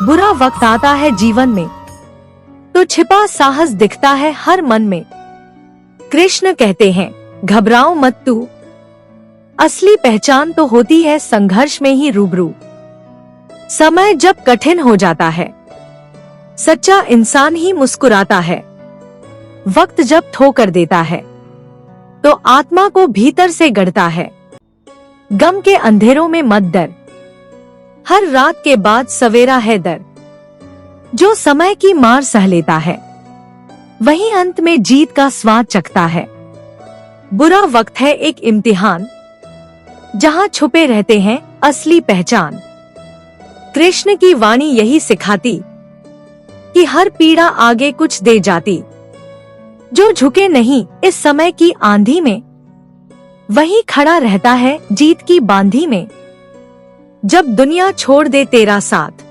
बुरा वक्त आता है जीवन में तो छिपा साहस दिखता है हर मन में। कृष्ण कहते हैं घबराओ मत तू, असली पहचान तो होती है संघर्ष में ही रूबरू। समय जब कठिन हो जाता है सच्चा इंसान ही मुस्कुराता है। वक्त जब ठोकर देता है तो आत्मा को भीतर से गढ़ता है। गम के अंधेरों में मत डर, हर रात के बाद सवेरा है दर। जो समय की मार सह लेता है वही अंत में जीत का स्वाद चखता है। बुरा वक्त है एक इम्तिहान जहां छुपे रहते हैं असली पहचान। कृष्ण की वाणी यही सिखाती कि हर पीड़ा आगे कुछ दे जाती। जो झुके नहीं इस समय की आंधी में वही खड़ा रहता है जीत की बांधी में। जब दुनिया छोड़ दे तेरा साथ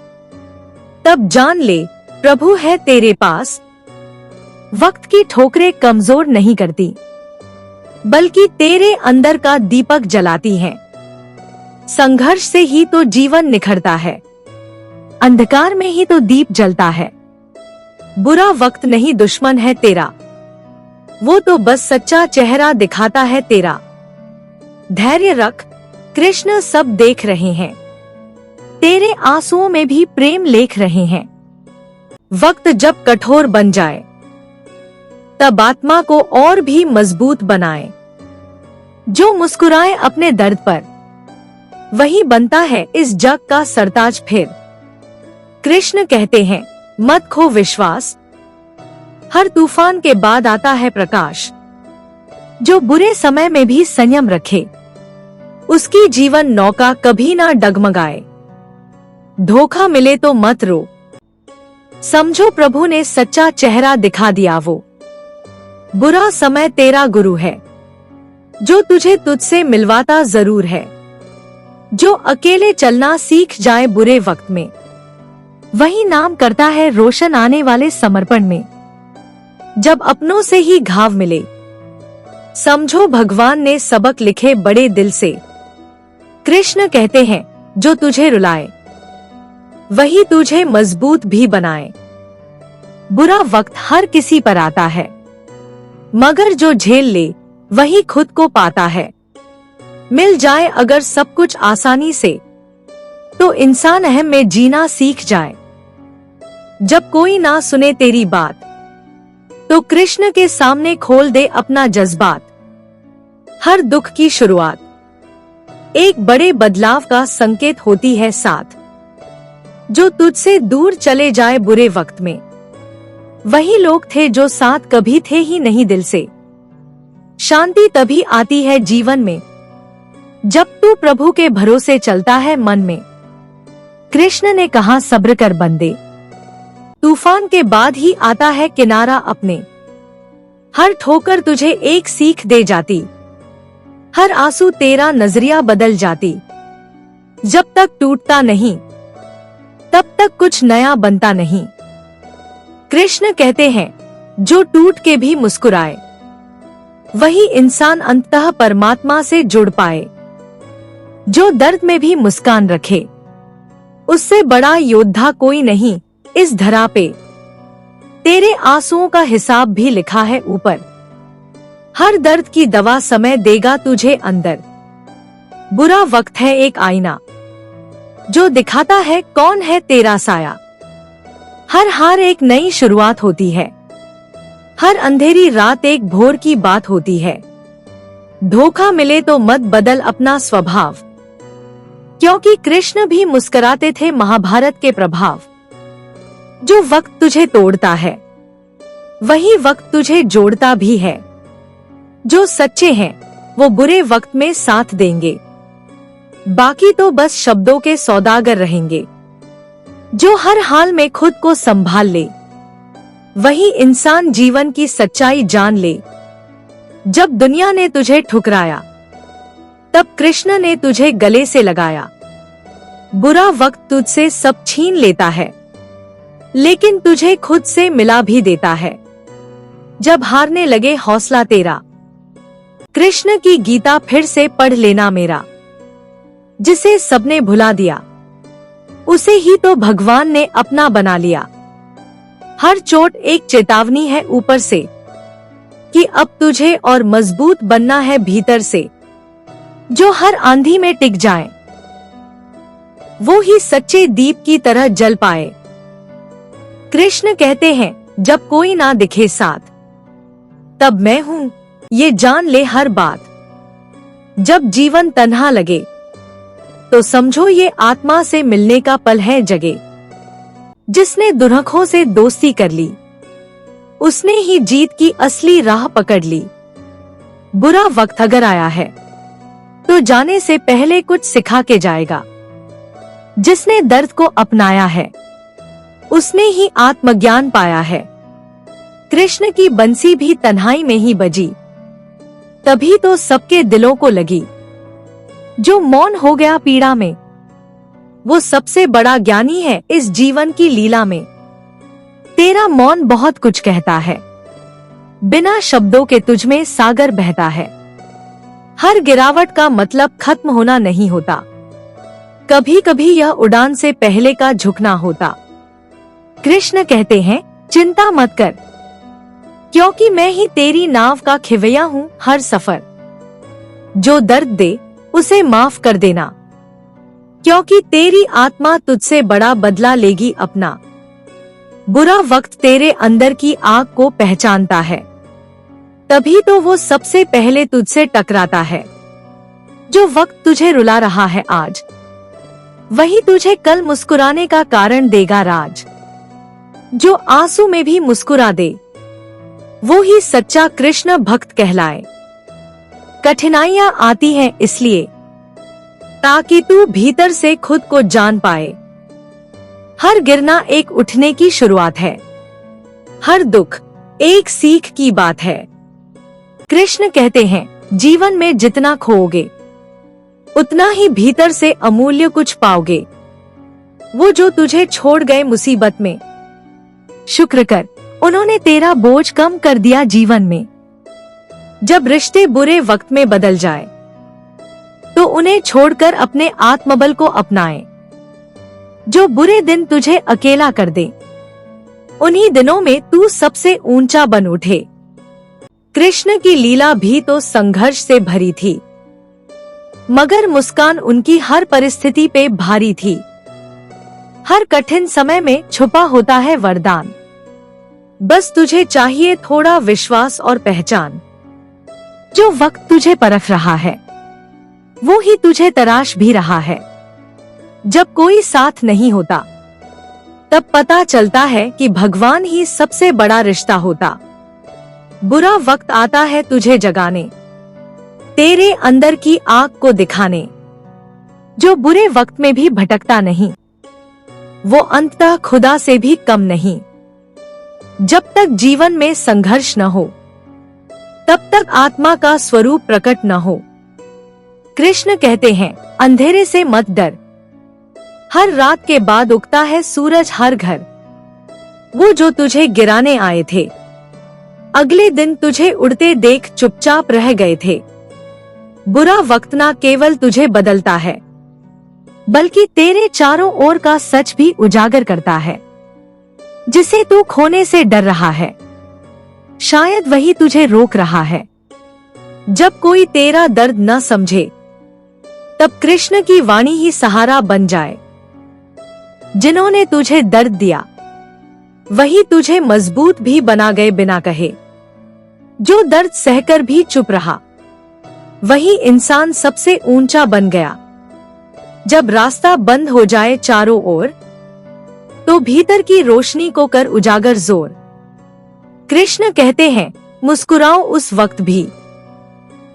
तब जान ले प्रभु है तेरे पास। वक्त की ठोकरें कमजोर नहीं करती बल्कि तेरे अंदर का दीपक जलाती हैं। संघर्ष से ही तो जीवन निखरता है, अंधकार में ही तो दीप जलता है। बुरा वक्त नहीं दुश्मन है तेरा, वो तो बस सच्चा चेहरा दिखाता है तेरा। धैर्य रख, कृष्ण सब देख रहे हैं, तेरे आंसुओं में भी प्रेम लेख रहे हैं। वक्त जब कठोर बन जाए तब आत्मा को और भी मजबूत बनाए। जो मुस्कुराए अपने दर्द पर वही बनता है इस जग का सरताज फिर। कृष्ण कहते हैं मत खो विश्वास, हर तूफान के बाद आता है प्रकाश। जो बुरे समय में भी संयम रखे उसकी जीवन नौका कभी ना डगमगाए। धोखा मिले तो मत रो, समझो प्रभु ने सच्चा चेहरा दिखा दिया वो। बुरा समय तेरा गुरु है जो तुझे तुझसे मिलवाता जरूर है। जो अकेले चलना सीख जाए बुरे वक्त में वही नाम करता है रोशन आने वाले समर्पण में। जब अपनों से ही घाव मिले समझो भगवान ने सबक लिखे बड़े दिल से। कृष्ण कहते हैं जो तुझे रुलाए वही तुझे मजबूत भी बनाए। बुरा वक्त हर किसी पर आता है मगर जो झेल ले वही खुद को पाता है। मिल जाए अगर सब कुछ आसानी से तो इंसान अहम में जीना सीख जाए। जब कोई ना सुने तेरी बात तो कृष्ण के सामने खोल दे अपना जज्बात। हर दुख की शुरुआत एक बड़े बदलाव का संकेत होती है साथ। जो तुझसे दूर चले जाए बुरे वक्त में वही लोग थे जो साथ कभी थे ही नहीं दिल से। शांति तभी आती है जीवन में जब तू प्रभु के भरोसे चलता है मन में। कृष्ण ने कहा सब्र कर बंदे, तूफान के बाद ही आता है किनारा अपने। हर ठोकर तुझे एक सीख दे जाती, हर आंसू तेरा नजरिया बदल जाती। जब तक टूटता नहीं तब तक कुछ नया बनता नहीं। कृष्ण कहते हैं जो टूट के भी मुस्कुराए वही इंसान अंततः परमात्मा से जुड़ पाए। जो दर्द में भी मुस्कान रखे उससे बड़ा योद्धा कोई नहीं इस धरा पे। तेरे आंसुओं का हिसाब भी लिखा है ऊपर, हर दर्द की दवा समय देगा तुझे अंदर। बुरा वक्त है एक आईना जो दिखाता है कौन है तेरा साया। हर हार एक नई शुरुआत होती है, हर अंधेरी रात एक भोर की बात होती है। धोखा मिले तो मत बदल अपना स्वभाव, क्योंकि कृष्ण भी मुस्कुराते थे महाभारत के प्रभाव। जो वक्त तुझे तोड़ता है वही वक्त तुझे जोड़ता भी है। जो सच्चे हैं वो बुरे वक्त में साथ देंगे, बाकी तो बस शब्दों के सौदागर रहेंगे। जो हर हाल में खुद को संभाल ले वही इंसान जीवन की सच्चाई जान ले। जब दुनिया ने तुझे ठुकराया तब कृष्ण ने तुझे गले से लगाया। बुरा वक्त तुझसे सब छीन लेता है लेकिन तुझे खुद से मिला भी देता है। जब हारने लगे हौसला तेरा कृष्ण की गीता फिर से पढ़ लेना मेरा, जिसे सबने भुला दिया उसे ही तो भगवान ने अपना बना लिया। हर चोट एक चेतावनी है ऊपर से कि अब तुझे और मजबूत बनना है भीतर से। जो हर आंधी में टिक जाए वो ही सच्चे दीप की तरह जल पाए। कृष्ण कहते हैं, जब कोई ना दिखे साथ तब मैं हूँ, ये जान ले हर बात। जब जीवन तन्हा लगे तो समझो ये आत्मा से मिलने का पल है जगे। जिसने दुर्लभों से दोस्ती कर ली उसने ही जीत की असली राह पकड़ ली। बुरा वक्त अगर आया है तो जाने से पहले कुछ सिखा के जाएगा। जिसने दर्द को अपनाया है उसने ही आत्मज्ञान पाया है। कृष्ण की बंसी भी तन्हाई में ही बजी, तभी तो सबके दिलों को लगी। जो मौन हो गया पीड़ा में वो सबसे बड़ा ज्ञानी है इस जीवन की लीला में। तेरा मौन बहुत कुछ कहता है, बिना शब्दों के तुझमें सागर बहता है। हर गिरावट का मतलब खत्म होना नहीं होता, कभी कभी यह उड़ान से पहले का झुकना होता। कृष्ण कहते हैं, चिंता मत कर, क्योंकि मैं ही तेरी नाव का खिवैया हूँ हर सफर। जो दर्द दे उसे माफ कर देना, क्योंकि तेरी आत्मा तुझसे बड़ा बदला लेगी अपना। बुरा वक्त तेरे अंदर की आग को पहचानता है, तभी तो वो सबसे पहले तुझसे टकराता है। जो वक्त तुझे रुला रहा है आज, वही तुझे कल मुस्कुराने का कारण देगा राज। जो आंसू में भी मुस्कुरा दे वो ही सच्चा कृष्ण भक्त कहलाए। कठिनाइयां आती हैं इसलिए ताकि तू भीतर से खुद को जान पाए। हर गिरना एक उठने की शुरुआत है, हर दुख एक सीख की बात है। कृष्ण कहते हैं, जीवन में जितना खोओगे उतना ही भीतर से अमूल्य कुछ पाओगे। वो जो तुझे छोड़ गए मुसीबत में, शुक्र कर, उन्होंने तेरा बोझ कम कर दिया जीवन में। जब रिश्ते बुरे वक्त में बदल जाए तो उन्हें छोड़कर अपने आत्मबल को अपनाएं। जो बुरे दिन तुझे अकेला कर दे, उन्हीं दिनों में तू सबसे ऊंचा बन उठे। कृष्ण की लीला भी तो संघर्ष से भरी थी, मगर मुस्कान उनकी हर परिस्थिति पे भारी थी। हर कठिन समय में छुपा होता है वरदान, बस तुझे चाहिए थोड़ा विश्वास और पहचान। जो वक्त तुझे परख रहा है वो ही तुझे तराश भी रहा है। जब कोई साथ नहीं होता तब पता चलता है कि भगवान ही सबसे बड़ा रिश्ता होता। बुरा वक्त आता है तुझे जगाने, तेरे अंदर की आग को दिखाने। जो बुरे वक्त में भी भटकता नहीं वो अंततः खुदा से भी कम नहीं। जब तक जीवन में संघर्ष न हो तब तक आत्मा का स्वरूप प्रकट न हो। कृष्ण कहते हैं, अंधेरे से मत डर, हर रात के बाद उगता है सूरज हर घर। वो जो तुझे गिराने आए थे अगले दिन तुझे उड़ते देख चुपचाप रह गए थे। बुरा वक्त ना केवल तुझे बदलता है बल्कि तेरे चारों ओर का सच भी उजागर करता है। जिसे तू खोने से डर रहा है शायद वही तुझे रोक रहा है। जब कोई तेरा दर्द न समझे तब कृष्ण की वाणी ही सहारा बन जाए। जिन्होंने तुझे दर्द दिया वही तुझे मजबूत भी बना गए बिना कहे। जो दर्द सहकर भी चुप रहा वही इंसान सबसे ऊंचा बन गया। जब रास्ता बंद हो जाए चारों ओर तो भीतर की रोशनी को कर उजागर जोर। कृष्ण कहते हैं, मुस्कुराओ उस वक्त भी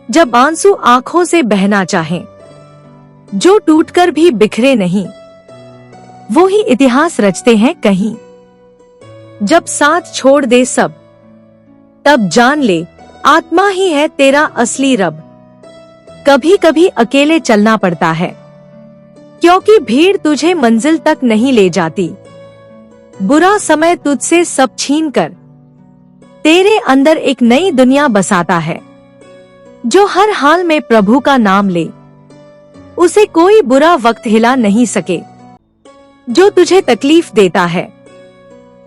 जब आंसू आंखों से बहना चाहे। जो टूटकर भी बिखरे नहीं वो ही इतिहास रचते हैं कहीं। जब साथ छोड़ दे सब तब जान ले आत्मा ही है तेरा असली रब। कभी कभी अकेले चलना पड़ता है क्योंकि भीड़ तुझे मंजिल तक नहीं ले जाती। बुरा समय तुझसे सब छीन कर तेरे अंदर एक नई दुनिया बसाता है। जो हर हाल में प्रभु का नाम ले उसे कोई बुरा वक्त हिला नहीं सके। जो तुझे तकलीफ देता है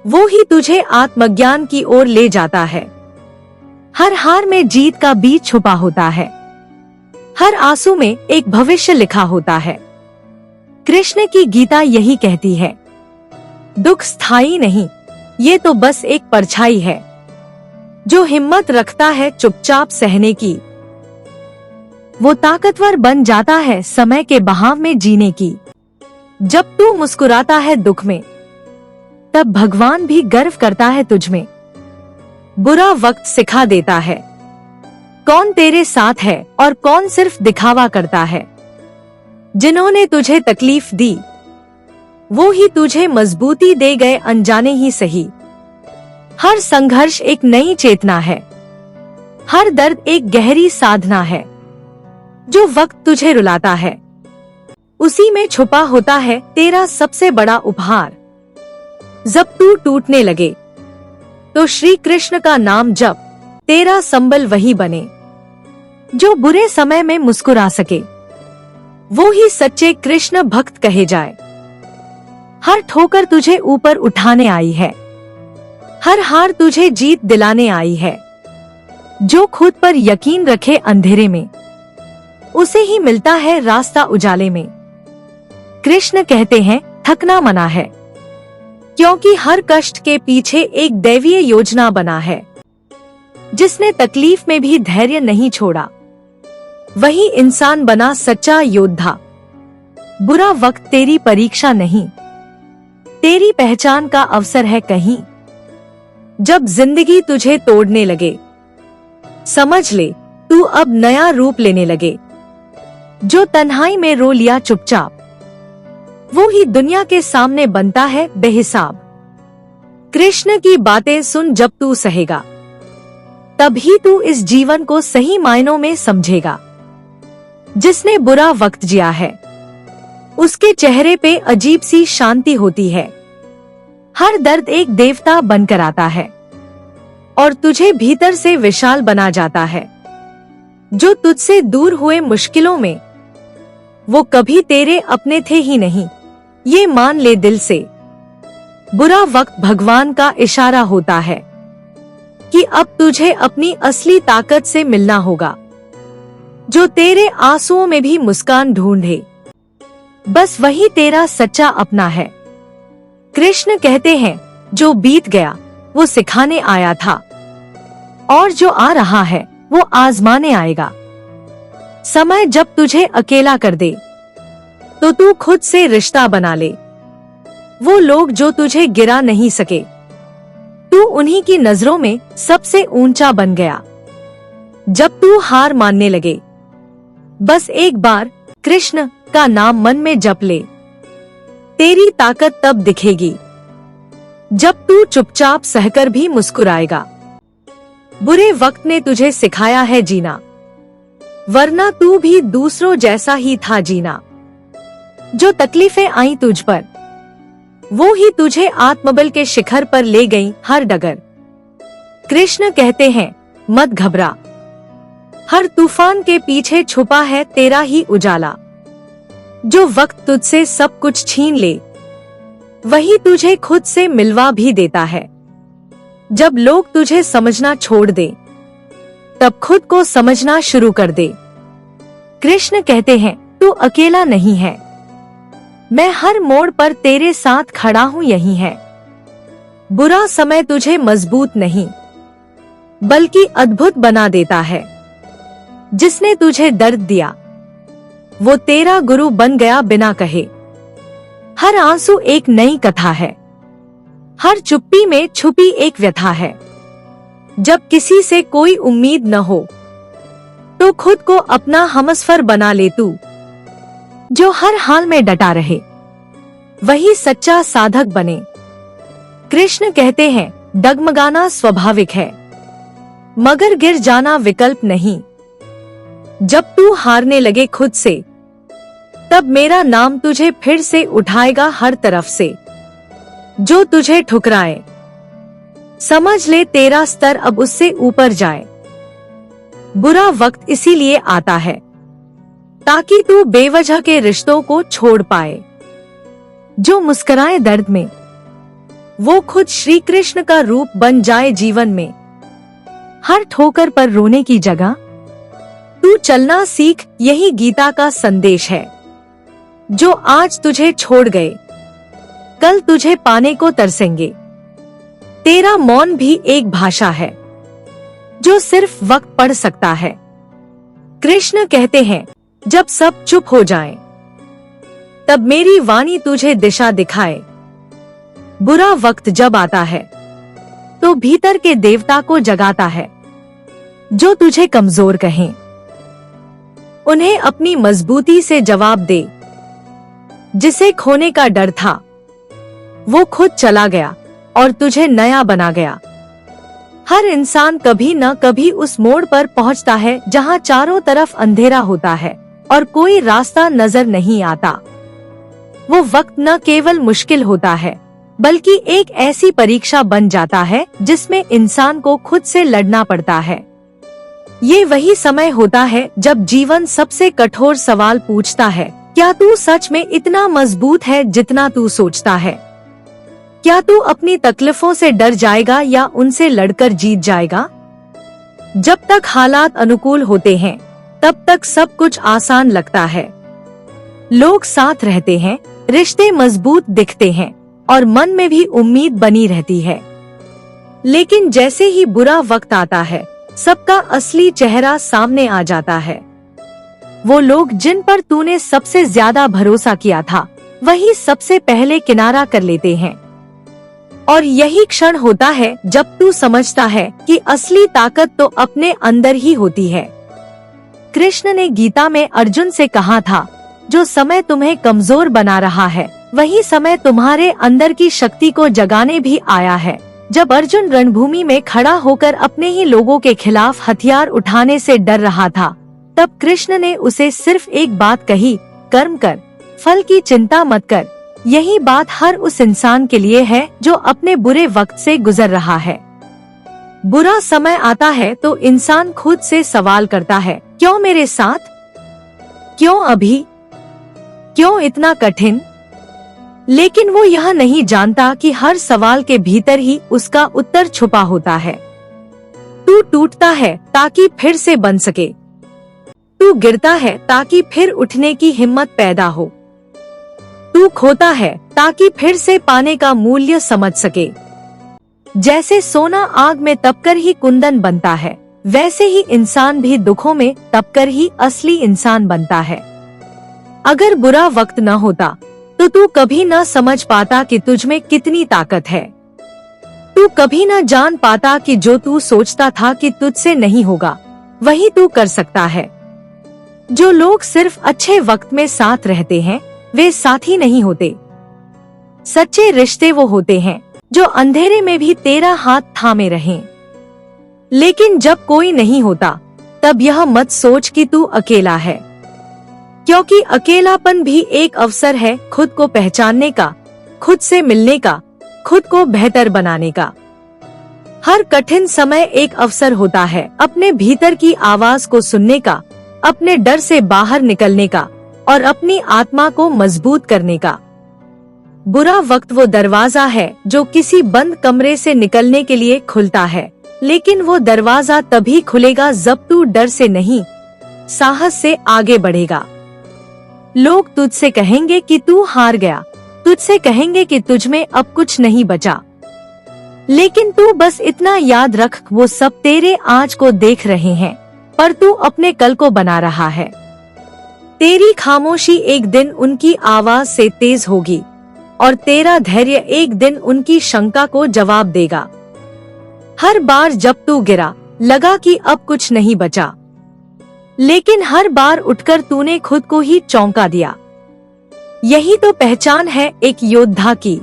वो ही तुझे आत्मज्ञान की ओर ले जाता है। हर हार में जीत का बीज छुपा होता है। हर आंसू में एक भविष्य लिखा होता है। कृष्ण की गीता यही कहती है, दुख स्थायी नहीं, ये तो बस एक परछाई है। जो हिम्मत रखता है चुपचाप सहने की, वो ताकतवर बन जाता है समय के बहाव में जीने की। जब तू मुस्कुराता है दुख में, तब भगवान भी गर्व करता है तुझ में। बुरा वक्त सिखा देता है कौन तेरे साथ है और कौन सिर्फ दिखावा करता है। जिन्होंने तुझे तकलीफ दी वो ही तुझे मजबूती दे गए, अनजाने ही सही। हर संघर्ष एक नई चेतना है, हर दर्द एक गहरी साधना है। जो वक्त तुझे रुलाता है उसी में छुपा होता है तेरा सबसे बड़ा उपहार। जब तू टूटने लगे तो श्री कृष्ण का नाम जप, तेरा संबल वही बने। जो बुरे समय में मुस्कुरा सके वो ही सच्चे कृष्ण भक्त कहे जाए। हर ठोकर तुझे ऊपर उठाने आई है, हर हार तुझे जीत दिलाने आई है। जो खुद पर यकीन रखे अंधेरे में, उसे ही मिलता है रास्ता उजाले में। कृष्ण कहते हैं थकना मना है, क्योंकि हर कष्ट के पीछे एक दैवीय योजना बना है। जिसने तकलीफ में भी धैर्य नहीं छोड़ा वही इंसान बना सच्चा योद्धा। बुरा वक्त तेरी परीक्षा नहीं, तेरी पहचान का अवसर है कहीं। जब जिंदगी तुझे तोड़ने लगे समझ ले तू अब नया रूप लेने लगे। जो तन्हाई में रो लिया चुपचाप वो ही दुनिया के सामने बनता है बेहिसाब। कृष्ण की बातें सुन जब तू सहेगा, तभी तू इस जीवन को सही मायनों में समझेगा। जिसने बुरा वक्त जिया है उसके चेहरे पे अजीब सी शांति होती है। हर दर्द एक देवता बनकर आता है और तुझे भीतर से विशाल बना जाता है। जो तुझसे दूर हुए मुश्किलों में वो कभी तेरे अपने थे ही नहीं, ये मान ले दिल से। बुरा वक्त भगवान का इशारा होता है कि अब तुझे अपनी असली ताकत से मिलना होगा। जो तेरे आंसुओं में भी मुस्कान ढूंढे बस वही तेरा सच्चा अपना है। कृष्ण कहते हैं जो बीत गया वो सिखाने आया था और जो आ रहा है वो आजमाने आएगा। समय जब तुझे अकेला कर दे तो तू खुद से रिश्ता बना ले। वो लोग जो तुझे गिरा नहीं सके तू उन्हीं की नजरों में सबसे ऊंचा बन गया। जब तू हार मानने लगे बस एक बार कृष्ण का नाम मन में जप ले। तेरी ताकत तब दिखेगी जब तू चुपचाप सहकर भी मुस्कुराएगा। बुरे वक्त ने तुझे सिखाया है जीना, वरना तू भी दूसरों जैसा ही था जीना। जो तकलीफें आई तुझ पर वो ही तुझे आत्मबल के शिखर पर ले गईं हर डगर। कृष्ण कहते हैं मत घबरा, हर तूफान के पीछे छुपा है तेरा ही उजाला। जो वक्त तुझसे सब कुछ छीन ले वही तुझे खुद से मिलवा भी देता है। जब लोग तुझे समझना छोड़ दे तब खुद को समझना शुरू कर दे। कृष्ण कहते हैं तू अकेला नहीं है, मैं हर मोड़ पर तेरे साथ खड़ा हूँ यही है। बुरा समय तुझे मजबूत नहीं बल्कि अद्भुत बना देता है। जिसने तुझे दर्द दिया वो तेरा गुरु बन गया बिना कहे। हर आंसू एक नई कथा है, हर चुप्पी में छुपी एक व्यथा है। जब किसी से कोई उम्मीद न हो तो खुद को अपना हमसफर बना ले तू। जो हर हाल में डटा रहे वही सच्चा साधक बने। कृष्ण कहते हैं डगमगाना स्वाभाविक है मगर गिर जाना विकल्प नहीं। जब तू हारने लगे खुद से तब मेरा नाम तुझे फिर से उठाएगा हर तरफ से। जो तुझे ठुकराए समझ ले तेरा स्तर अब उससे ऊपर जाए। बुरा वक्त इसीलिए आता है ताकि तू बेवजह के रिश्तों को छोड़ पाए। जो मुस्कुराए दर्द में, वो खुद श्री कृष्ण का रूप बन जाए जीवन में। हर ठोकर पर रोने की जगह तू चलना सीख, यही गीता का संदेश है। जो आज तुझे छोड़ गए, कल तुझे पाने को तरसेंगे। तेरा मौन भी एक भाषा है, जो सिर्फ वक्त पढ़ सकता है। कृष्ण कहते हैं, जब सब चुप हो जाएं, तब मेरी वाणी तुझे दिशा दिखाए। बुरा वक्त जब आता है, तो भीतर के देवता को जगाता है। जो तुझे कमजोर कहें, उन्हें अपनी मजबूती से जवाब दे। जिसे खोने का डर था, वो खुद चला गया और तुझे नया बना गया। हर इंसान कभी न कभी उस मोड़ पर पहुंचता है जहां चारों तरफ अंधेरा होता है और कोई रास्ता नजर नहीं आता। वो वक्त न केवल मुश्किल होता है, बल्कि एक ऐसी परीक्षा बन जाता है जिसमें इंसान को खुद से लड़ना पड़ता है। ये वही समय होता है जब जीवन सबसे कठोर सवाल पूछता है, क्या तू सच में इतना मजबूत है जितना तू सोचता है? क्या तू अपनी तकलीफों से डर जाएगा या उनसे लड़कर जीत जाएगा? जब तक हालात अनुकूल होते हैं, तब तक सब कुछ आसान लगता है। लोग साथ रहते हैं, रिश्ते मजबूत दिखते हैं और मन में भी उम्मीद बनी रहती है। लेकिन जैसे ही बुरा वक्त आता है, सबका असली चेहरा सामने आ जाता है। वो लोग जिन पर तूने सबसे ज्यादा भरोसा किया था, वही सबसे पहले किनारा कर लेते हैं। और यही क्षण होता है जब तू समझता है कि असली ताकत तो अपने अंदर ही होती है। कृष्ण ने गीता में अर्जुन से कहा था, जो समय तुम्हें कमजोर बना रहा है, वही समय तुम्हारे अंदर की शक्ति को जगाने भी आया है। जब अर्जुन रणभूमि में खड़ा होकर अपने ही लोगों के खिलाफ हथियार उठाने से डर रहा था, तब कृष्ण ने उसे सिर्फ एक बात कही, कर्म कर, फल की चिंता मत कर। यही बात हर उस इंसान के लिए है जो अपने बुरे वक्त से गुजर रहा है। बुरा समय आता है तो इंसान खुद से सवाल करता है, क्यों मेरे साथ? क्यों अभी? क्यों इतना कठिन? लेकिन वो यह नहीं जानता कि हर सवाल के भीतर ही उसका उत्तर छुपा होता है। तू टूटता है ताकि फिर से बन सके। तू गिरता है ताकि फिर उठने की हिम्मत पैदा हो। तू खोता है ताकि फिर से पाने का मूल्य समझ सके। जैसे सोना आग में तपकर ही कुंदन बनता है, वैसे ही इंसान भी दुखों में तपकर ही असली इंसान बनता है। अगर बुरा वक्त न होता तो तू कभी न समझ पाता कि तुझ में कितनी ताकत है। तू कभी न जान पाता कि जो तू सोचता था कि तुझसे नहीं होगा, वही तू कर सकता है। जो लोग सिर्फ अच्छे वक्त में साथ रहते हैं, वे साथी नहीं होते। सच्चे रिश्ते वो होते हैं जो अंधेरे में भी तेरा हाथ थामे रहें। लेकिन जब कोई नहीं होता, तब यह मत सोच कि तू अकेला है, क्योंकि अकेलापन भी एक अवसर है खुद को पहचानने का, खुद से मिलने का, खुद को बेहतर बनाने का। हर कठिन समय एक अवसर होता है अपने भीतर की आवाज को सुनने का, अपने डर से बाहर निकलने का और अपनी आत्मा को मजबूत करने का। बुरा वक्त वो दरवाजा है जो किसी बंद कमरे से निकलने के लिए खुलता है, लेकिन वो दरवाजा तभी खुलेगा जब तू डर से नहीं, साहस से आगे बढ़ेगा। लोग तुझसे कहेंगे कि तू हार गया, तुझसे कहेंगे कि तुझ में अब कुछ नहीं बचा, लेकिन तू बस इतना याद रख, वो सब तेरे आज को देख रहे हैं, पर तू अपने कल को बना रहा है। तेरी खामोशी एक दिन उनकी आवाज से तेज होगी और तेरा धैर्य एक दिन उनकी शंका को जवाब देगा। हर बार जब तू गिरा, लगा कि अब कुछ नहीं बचा, लेकिन हर बार उठकर तूने खुद को ही चौंका दिया। यही तो पहचान है एक योद्धा की।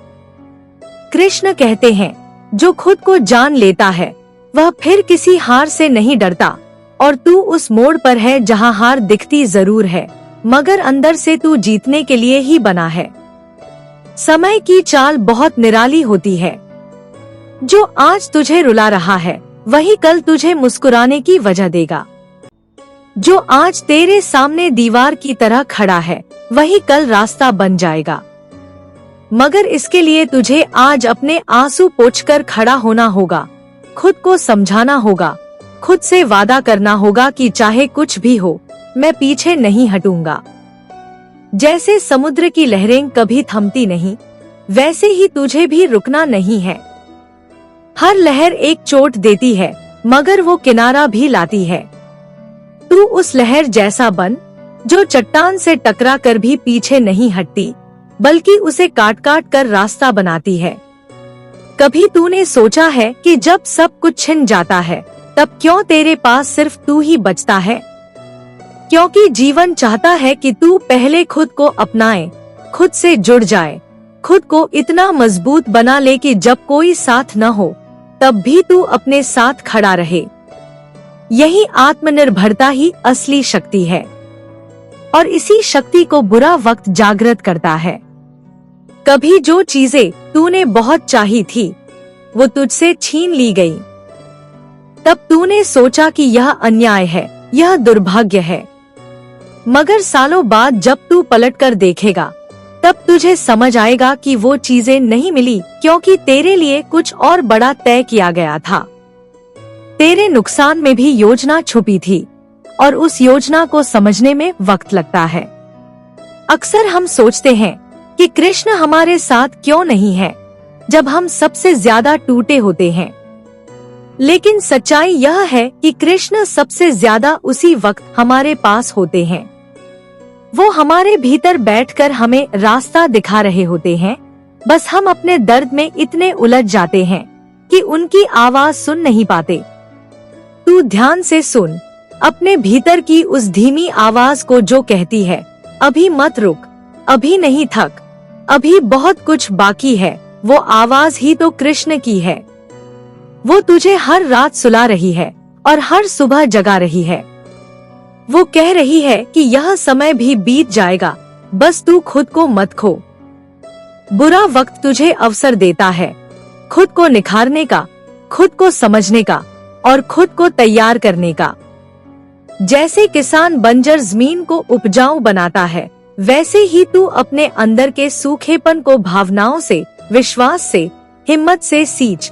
कृष्ण कहते हैं, जो खुद को जान लेता है, वह फिर किसी हार से नहीं डरता। और तू उस मोड़ पर है जहां हार दिखती जरूर है, मगर अंदर से तू जीतने के लिए ही बना है। समय की चाल बहुत निराली होती है। जो आज तुझे रुला रहा है, वही कल तुझे मुस्कुराने की वजह देगा। जो आज तेरे सामने दीवार की तरह खड़ा है, वही कल रास्ता बन जाएगा। मगर इसके लिए तुझे आज अपने आंसू पोंछकर खड़ा होना होगा, खुद को समझाना होगा, खुद से वादा करना होगा कि चाहे कुछ भी हो मैं पीछे नहीं हटूंगा। जैसे समुद्र की लहरें कभी थमती नहीं, वैसे ही तुझे भी रुकना नहीं है। हर लहर एक चोट देती है, मगर वो किनारा भी लाती है। तू उस लहर जैसा बन जो चट्टान से टकरा कर भी पीछे नहीं हटती, बल्कि उसे काट काट कर रास्ता बनाती है। कभी तूने सोचा है कि जब सब कुछ छिन जाता है तब क्यों तेरे पास सिर्फ तू ही बचता है? क्योंकि जीवन चाहता है कि तू पहले खुद को अपनाए, खुद से जुड़ जाए, खुद को इतना मजबूत बना ले कि जब कोई साथ न हो तब भी तू अपने साथ खड़ा रहे। यही आत्मनिर्भरता ही असली शक्ति है, और इसी शक्ति को बुरा वक्त जागृत करता है। कभी जो चीजें तूने बहुत चाही थी वो तुझसे छीन ली गई, तब तूने सोचा कि यह अन्याय है, यह दुर्भाग्य है। मगर सालों बाद जब तू पलटकर देखेगा तब तुझे समझ आएगा कि वो चीजें नहीं मिली क्योंकि तेरे लिए कुछ और बड़ा तय किया गया था। तेरे नुकसान में भी योजना छुपी थी, और उस योजना को समझने में वक्त लगता है। अक्सर हम सोचते हैं कि कृष्ण हमारे साथ क्यों नहीं है जब हम सबसे ज्यादा टूटे होते हैं, लेकिन सच्चाई यह है कि कृष्ण सबसे ज्यादा उसी वक्त हमारे पास होते हैं। वो हमारे भीतर बैठकर हमें रास्ता दिखा रहे होते हैं, बस हम अपने दर्द में इतने उलझ जाते हैं कि उनकी आवाज सुन नहीं पाते। तू ध्यान से सुन अपने भीतर की उस धीमी आवाज को जो कहती है, अभी मत रुक, अभी नहीं थक, अभी बहुत कुछ बाकी है। वो आवाज ही तो कृष्ण की है। वो तुझे हर रात सुला रही है और हर सुबह जगा रही है। वो कह रही है कि यह समय भी बीत जाएगा, बस तू खुद को मत खो। बुरा वक्त तुझे अवसर देता है खुद को निखारने का, खुद को समझने का और खुद को तैयार करने का। जैसे किसान बंजर जमीन को उपजाऊ बनाता है, वैसे ही तू अपने अंदर के सूखेपन को भावनाओं से, विश्वास से, हिम्मत से सींच।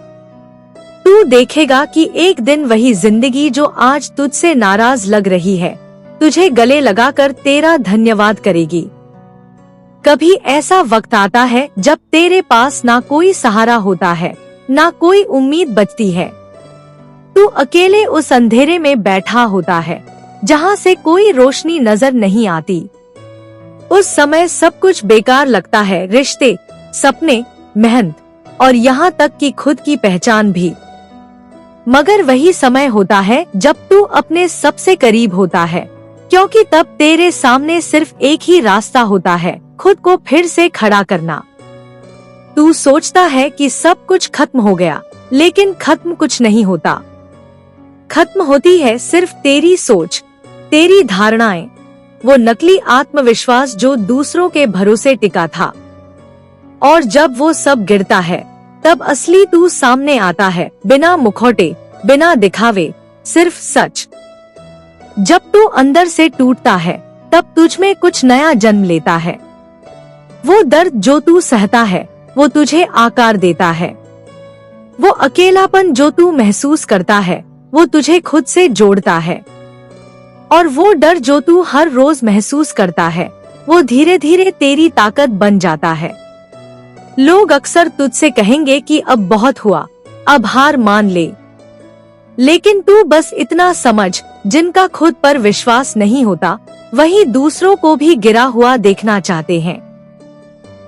तू देखेगा कि एक दिन वही जिंदगी जो आज तुझसे नाराज लग रही है, तुझे गले लगाकर तेरा धन्यवाद करेगी। कभी ऐसा वक्त आता है जब तेरे पास ना कोई सहारा होता है, ना कोई उम्मीद बचती है। तू अकेले उस अंधेरे में बैठा होता है जहाँ से कोई रोशनी नजर नहीं आती। उस समय सब कुछ बेकार लगता है, रिश्ते, सपने, मेहनत और यहाँ तक कि खुद की पहचान भी। मगर वही समय होता है जब तू अपने सबसे करीब होता है, क्योंकि तब तेरे सामने सिर्फ एक ही रास्ता होता है, खुद को फिर से खड़ा करना। तू सोचता है कि सब खत्म खत्म हो गया, लेकिन खत्म कुछ नहीं होता। खत्म होती है सिर्फ तेरी सोच, तेरी धारणाएं, वो नकली आत्मविश्वास जो दूसरों के भरोसे टिका था। और जब वो सब गिरता है तब असली तू सामने आता है, बिना मुखौटे, बिना दिखावे, सिर्फ सच। जब तू अंदर से टूटता है तब तुझमें कुछ नया जन्म लेता है। वो दर्द जो तू सहता है वो तुझे आकार देता है। वो अकेलापन जो तू महसूस करता है वो तुझे खुद से जोड़ता है। और वो डर जो तू हर रोज महसूस करता है वो धीरे धीरे तेरी ताकत बन जाता है। लोग अक्सर तुझसे कहेंगे कि अब बहुत हुआ, अब हार मान ले। लेकिन तू बस इतना समझ, जिनका खुद पर विश्वास नहीं होता वही दूसरों को भी गिरा हुआ देखना चाहते हैं,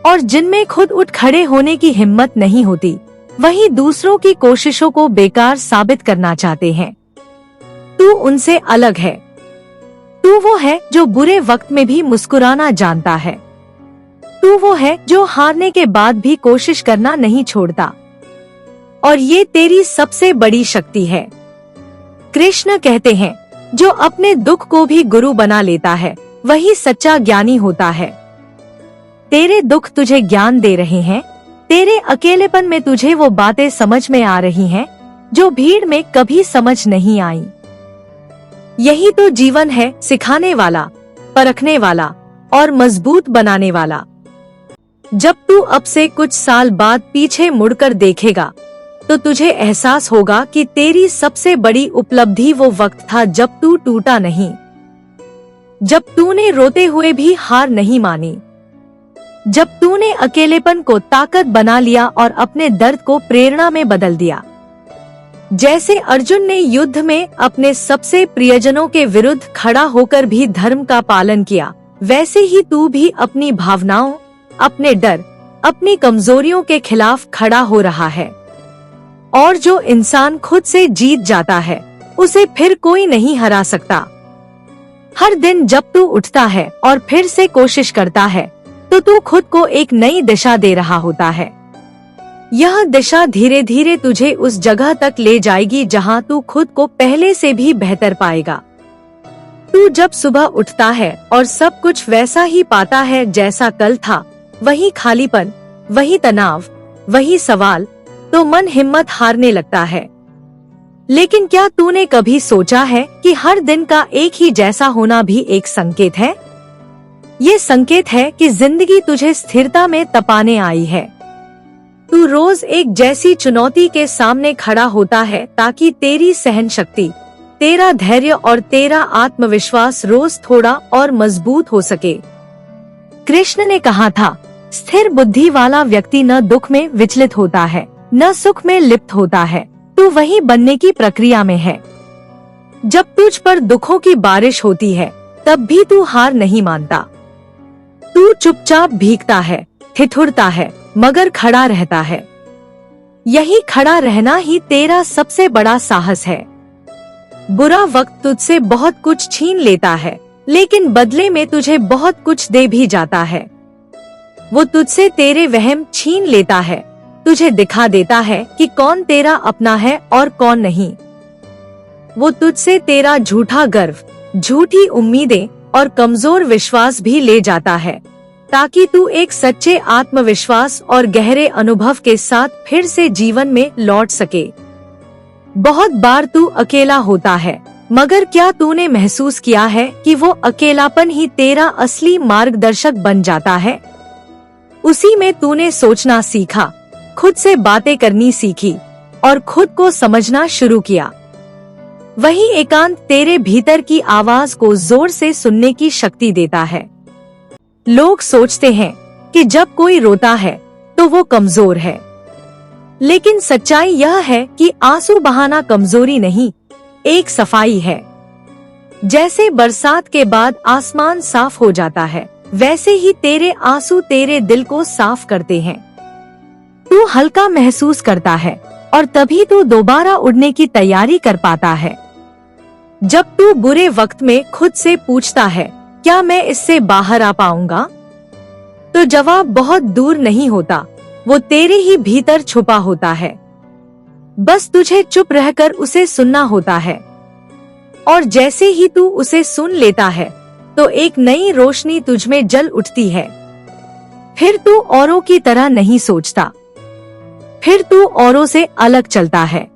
और जिनमें खुद उठ खड़े होने की हिम्मत नहीं होती वही दूसरों की कोशिशों को बेकार साबित करना चाहते हैं। तू उनसे अलग है। तू वो है जो बुरे वक्त में भी मुस्कुराना जानता है। तू वो है जो हारने के बाद भी कोशिश करना नहीं छोड़ता, और ये तेरी सबसे बड़ी शक्ति है। कृष्ण कहते हैं, जो अपने दुख को भी गुरु बना लेता है वही सच्चा ज्ञानी होता है। तेरे दुख तुझे ज्ञान दे रहे हैं, तेरे अकेलेपन में तुझे वो बातें समझ में आ रही हैं जो भीड़ में कभी समझ नहीं आई। यही तो जीवन है, सिखाने वाला, परखने वाला और मजबूत बनाने वाला। जब तू अब से कुछ साल बाद पीछे मुड़कर देखेगा तो तुझे एहसास होगा कि तेरी सबसे बड़ी उपलब्धि वो वक्त था जब तू टूटा नहीं, जब तूने रोते हुए भी हार नहीं मानी, जब तूने अकेलेपन को ताकत बना लिया और अपने दर्द को प्रेरणा में बदल दिया। जैसे अर्जुन ने युद्ध में अपने सबसे प्रियजनों के विरुद्ध खड़ा होकर भी धर्म का पालन किया, वैसे ही तू भी अपनी भावनाओं, अपने डर, अपनी कमजोरियों के खिलाफ खड़ा हो रहा है। और जो इंसान खुद से जीत जाता है उसे फिर कोई नहीं हरा सकता। हर दिन जब तू उठता है और फिर से कोशिश करता है तो तू खुद को एक नई दिशा दे रहा होता है। यह दिशा धीरे धीरे तुझे उस जगह तक ले जाएगी जहां तू खुद को पहले से भी बेहतर पाएगा। तू जब सुबह उठता है और सब कुछ वैसा ही पाता है जैसा कल था, वही खालीपन, वही तनाव, वही सवाल, तो मन हिम्मत हारने लगता है। लेकिन क्या तूने कभी सोचा है कि हर दिन का एक ही जैसा होना भी एक संकेत है? ये संकेत है कि जिंदगी तुझे स्थिरता में तपाने आई है। तू रोज एक जैसी चुनौती के सामने खड़ा होता है ताकि तेरी सहन शक्ति, तेरा धैर्य और तेरा आत्मविश्वास रोज थोड़ा और मजबूत हो सके। कृष्ण ने कहा था, स्थिर बुद्धि वाला व्यक्ति न दुख में विचलित होता है, न सुख में लिप्त होता है। तू वही बनने की प्रक्रिया में है। जब तुझ पर दुखों की बारिश होती है तब भी तू हार नहीं मानता। तू चुपचाप भीगता है, ठिठुरता है, मगर खड़ा रहता है। यही खड़ा रहना ही तेरा सबसे बड़ा साहस है। बुरा वक्त तुझसे बहुत कुछ छीन लेता है, लेकिन बदले में तुझे बहुत कुछ दे भी जाता है। वो तुझसे तेरे वहम छीन लेता है, तुझे दिखा देता है कि कौन तेरा अपना है और कौन नहीं। वो तुझसे तेरा झूठा गर्व, झूठी उम्मीदें और कमजोर विश्वास भी ले जाता है, ताकि तू एक सच्चे आत्मविश्वास और गहरे अनुभव के साथ फिर से जीवन में लौट सके। बहुत बार तू अकेला होता है, मगर क्या तूने महसूस किया है कि वो अकेलापन ही तेरा असली मार्गदर्शक बन जाता है? उसी में तूने सोचना सीखा, खुद से बातें करनी सीखी और खुद को समझना शुरू किया। वही एकांत तेरे भीतर की आवाज को जोर से सुनने की शक्ति देता है। लोग सोचते हैं कि जब कोई रोता है तो वो कमजोर है, लेकिन सच्चाई यह है कि आंसू बहाना कमजोरी नहीं, एक सफाई है। जैसे बरसात के बाद आसमान साफ हो जाता है, वैसे ही तेरे आंसू तेरे दिल को साफ करते हैं। तू हल्का महसूस करता है और तभी तू दोबारा उड़ने की तैयारी कर पाता है। जब तू बुरे वक्त में खुद से पूछता है, क्या मैं इससे बाहर आ पाऊंगा? तो जवाब बहुत दूर नहीं होता, वो तेरे ही भीतर छुपा होता है। बस तुझे चुप रहकर उसे सुनना होता है। और जैसे ही तू उसे सुन लेता है तो एक नई रोशनी तुझमें जल उठती है। फिर तू औरों की तरह नहीं सोचता, फिर तू औरों से अलग चलता है।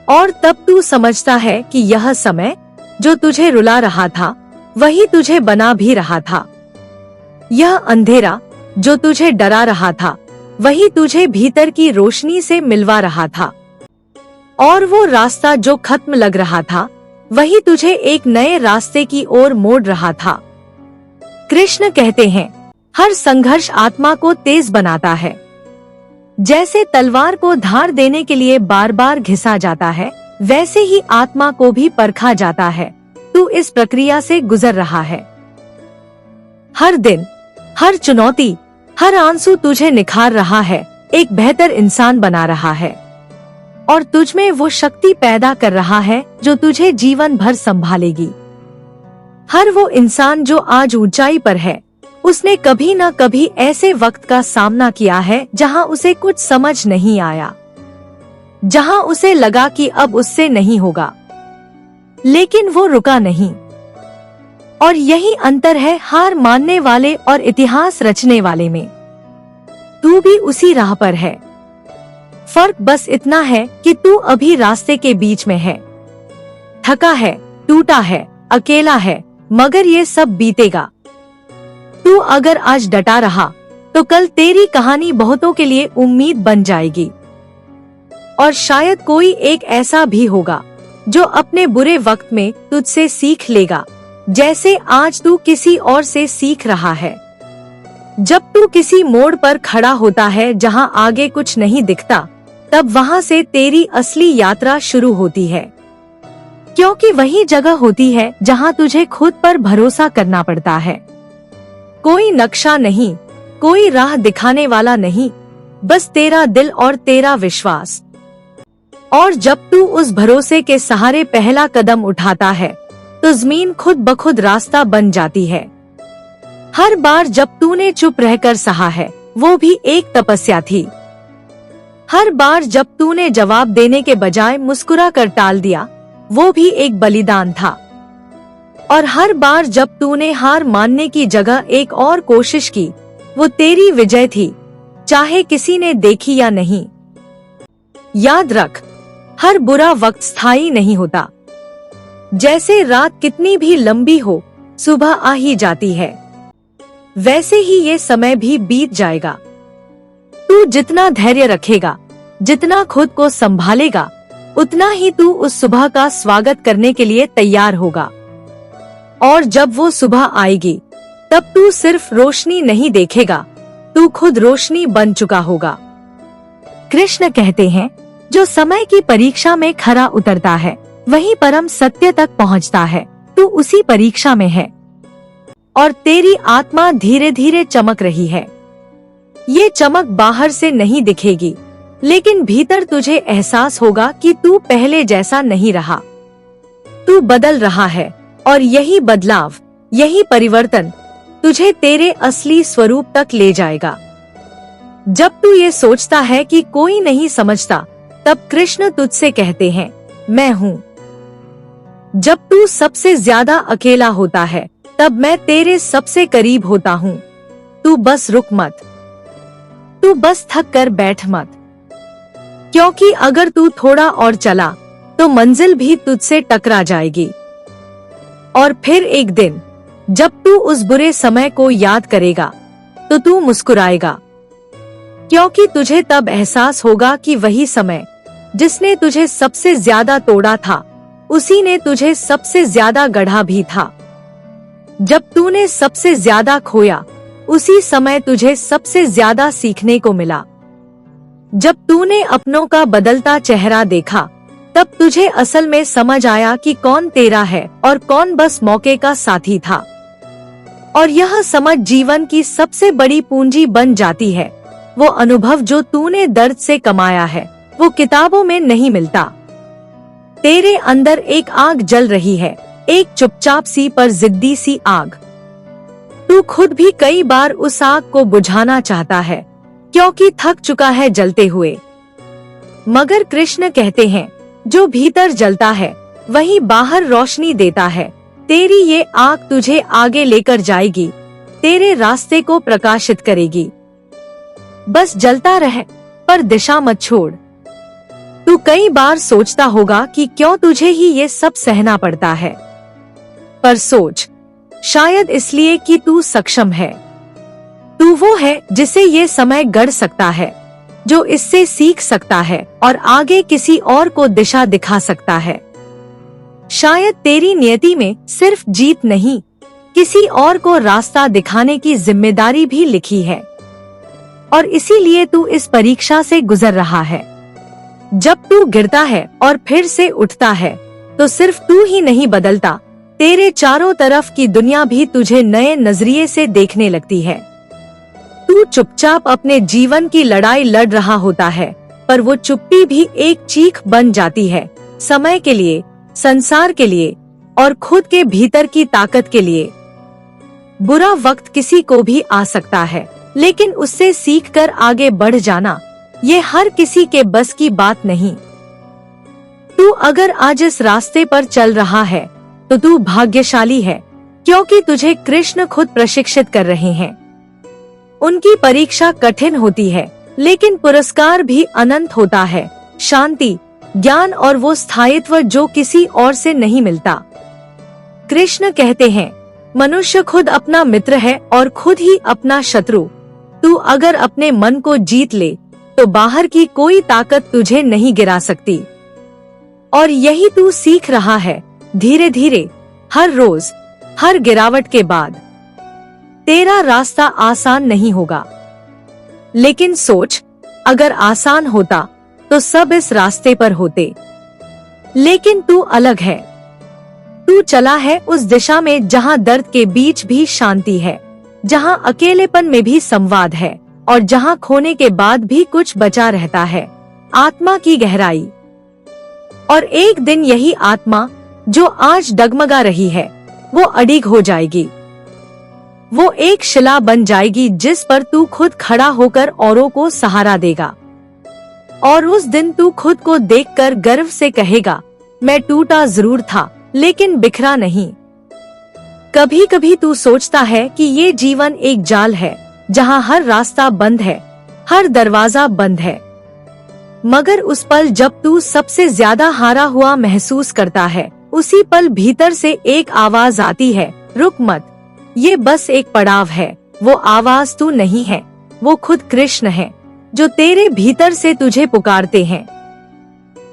और तब तू समझता है कि यह समय जो तुझे रुला रहा था वही तुझे बना भी रहा था। यह अंधेरा जो तुझे डरा रहा था वही तुझे भीतर की रोशनी से मिलवा रहा था। और वो रास्ता जो खत्म लग रहा था वही तुझे एक नए रास्ते की ओर मोड़ रहा था। कृष्ण कहते हैं, हर संघर्ष आत्मा को तेज बनाता है। जैसे तलवार को धार देने के लिए बार बार घिसा जाता है, वैसे ही आत्मा को भी परखा जाता है। तू इस प्रक्रिया से गुजर रहा है। हर दिन, हर चुनौती, हर आंसू तुझे निखार रहा है, एक बेहतर इंसान बना रहा है और तुझमें वो शक्ति पैदा कर रहा है जो तुझे जीवन भर संभालेगी। हर वो इंसान जो आज ऊंचाई पर है, उसने कभी न कभी ऐसे वक्त का सामना किया है जहां उसे कुछ समझ नहीं आया, जहां उसे लगा कि अब उससे नहीं होगा, लेकिन वो रुका नहीं। और यही अंतर है हार मानने वाले और इतिहास रचने वाले में। तू भी उसी राह पर है, फर्क बस इतना है कि तू अभी रास्ते के बीच में है। थका है, टूटा है, अकेला है, मगर ये सब बीतेगा। तू अगर आज डटा रहा तो कल तेरी कहानी बहुतों के लिए उम्मीद बन जाएगी। और शायद कोई एक ऐसा भी होगा जो अपने बुरे वक्त में तुझसे सीख लेगा, जैसे आज तू किसी और से सीख रहा है। जब तू किसी मोड़ पर खड़ा होता है जहां आगे कुछ नहीं दिखता, तब वहां से तेरी असली यात्रा शुरू होती है, क्योंकि वही जगह होती है जहां तुझे खुद पर भरोसा करना पड़ता है। कोई नक्शा नहीं, कोई राह दिखाने वाला नहीं, बस तेरा दिल और तेरा विश्वास। और जब तू उस भरोसे के सहारे पहला कदम उठाता है, तो जमीन खुद ब खुद रास्ता बन जाती है। हर बार जब तूने चुप रहकर सहा है, वो भी एक तपस्या थी। हर बार जब तूने जवाब देने के बजाय मुस्कुरा कर टाल दिया, वो भी एक बलिदान था। और हर बार जब तूने हार मानने की जगह एक और कोशिश की, वो तेरी विजय थी, चाहे किसी ने देखी या नहीं। याद रख, हर बुरा वक्त स्थायी नहीं होता। जैसे रात कितनी भी लंबी हो, सुबह आ ही जाती है, वैसे ही ये समय भी बीत जाएगा। तू जितना धैर्य रखेगा, जितना खुद को संभालेगा, उतना ही तू उस सुबह का स्वागत करने के लिए तैयार होगा। और जब वो सुबह आएगी, तब तू सिर्फ रोशनी नहीं देखेगा, तू खुद रोशनी बन चुका होगा। कृष्ण कहते हैं, जो समय की परीक्षा में खरा उतरता है, वही परम सत्य तक पहुंचता है। तू उसी परीक्षा में है और तेरी आत्मा धीरे धीरे चमक रही है। ये चमक बाहर से नहीं दिखेगी, लेकिन भीतर तुझे एहसास होगा कि तू पहले जैसा नहीं रहा। तू बदल रहा है, और यही बदलाव, यही परिवर्तन तुझे तेरे असली स्वरूप तक ले जाएगा। जब तू ये सोचता है कि कोई नहीं समझता, तब कृष्ण तुझसे कहते हैं, मैं हूँ। जब तू सबसे ज्यादा अकेला होता है, तब मैं तेरे सबसे करीब होता हूँ। तू बस रुक मत, तू बस थक कर बैठ मत, क्योंकि अगर तू थोड़ा और चला, तो मंजिल भी तुझसे टकरा जाएगी। और फिर एक दिन, जब तू उस बुरे समय को याद करेगा, तो तू मुस्कुराएगा, क्योंकि तुझे तब एहसास होगा कि वही समय जिसने तुझे सबसे ज्यादा तोड़ा था, उसी ने तुझे सबसे ज्यादा गढ़ा भी था। जब तूने सबसे ज्यादा खोया, उसी समय तुझे सबसे ज्यादा सीखने को मिला। जब तूने अपनों का बदलता चेहरा देखा, तब तुझे असल में समझ आया कि कौन तेरा है और कौन बस मौके का साथी था। और यह समझ जीवन की सबसे बड़ी पूंजी बन जाती है। वो अनुभव जो तूने दर्द से कमाया है, वो किताबों में नहीं मिलता। तेरे अंदर एक आग जल रही है, एक चुपचाप सी पर जिद्दी सी आग। तू खुद भी कई बार उस आग को बुझाना चाहता है, क्योंकि थक चुका है जलते हुए। मगर कृष्ण कहते हैं, जो भीतर जलता है, वही बाहर रोशनी देता है। तेरी ये आग तुझे आगे लेकर जाएगी, तेरे रास्ते को प्रकाशित करेगी। बस जलता रह, पर दिशा मत छोड़। तू कई बार सोचता होगा कि क्यों तुझे ही ये सब सहना पड़ता है, पर सोच, शायद इसलिए कि तू सक्षम है। तू वो है जिसे ये समय गढ़ सकता है, जो इससे सीख सकता है और आगे किसी और को दिशा दिखा सकता है। शायद तेरी नियति में सिर्फ जीत नहीं, किसी और को रास्ता दिखाने की जिम्मेदारी भी लिखी है। और इसीलिए तू इस परीक्षा से गुजर रहा है। जब तू गिरता है और फिर से उठता है, तो सिर्फ तू ही नहीं बदलता, तेरे चारों तरफ की दुनिया भी तुझे नए नजरिए से देखने लगती है। तू चुपचाप अपने जीवन की लड़ाई लड़ रहा होता है, पर वो चुप्पी भी एक चीख बन जाती है, समय के लिए, संसार के लिए और खुद के भीतर की ताकत के लिए। बुरा वक्त किसी को भी आ सकता है, लेकिन उससे सीखकर आगे बढ़ जाना, ये हर किसी के बस की बात नहीं। तू अगर आज इस रास्ते पर चल रहा है, तो तू भाग्यशाली है, क्योंकि तुझे कृष्ण खुद प्रशिक्षित कर रहे हैं। उनकी परीक्षा कठिन होती है, लेकिन पुरस्कार भी अनंत होता है, शांति, ज्ञान और वो स्थायित्व जो किसी और से नहीं मिलता। कृष्ण कहते हैं, मनुष्य खुद अपना मित्र है और खुद ही अपना शत्रु। तू अगर अपने मन को जीत ले तो बाहर की कोई ताकत तुझे नहीं गिरा सकती। और यही तू सीख रहा है धीरे धीरे, हर रोज, हर गिरावट के बाद। तेरा रास्ता आसान नहीं होगा, लेकिन सोच, अगर आसान होता तो सब इस रास्ते पर होते। लेकिन तू अलग है। तू चला है उस दिशा में जहां दर्द के बीच भी शांति है, जहां अकेलेपन में भी संवाद है, और जहां खोने के बाद भी कुछ बचा रहता है, आत्मा की गहराई। और एक दिन यही आत्मा जो आज डगमगा रही है, वो अडिग हो जाएगी। वो एक शिला बन जाएगी जिस पर तू खुद खड़ा होकर औरों को सहारा देगा। और उस दिन तू खुद को देखकर गर्व से कहेगा, मैं टूटा जरूर था लेकिन बिखरा नहीं। कभी कभी तू सोचता है कि ये जीवन एक जाल है जहां हर रास्ता बंद है, हर दरवाजा बंद है। मगर उस पल जब तू सबसे ज्यादा हारा हुआ महसूस करता है, उसी पल भीतर से एक आवाज आती है, रुक मत, ये बस एक पड़ाव है। वो आवाज तू नहीं है, वो खुद कृष्ण है जो तेरे भीतर से तुझे पुकारते हैं।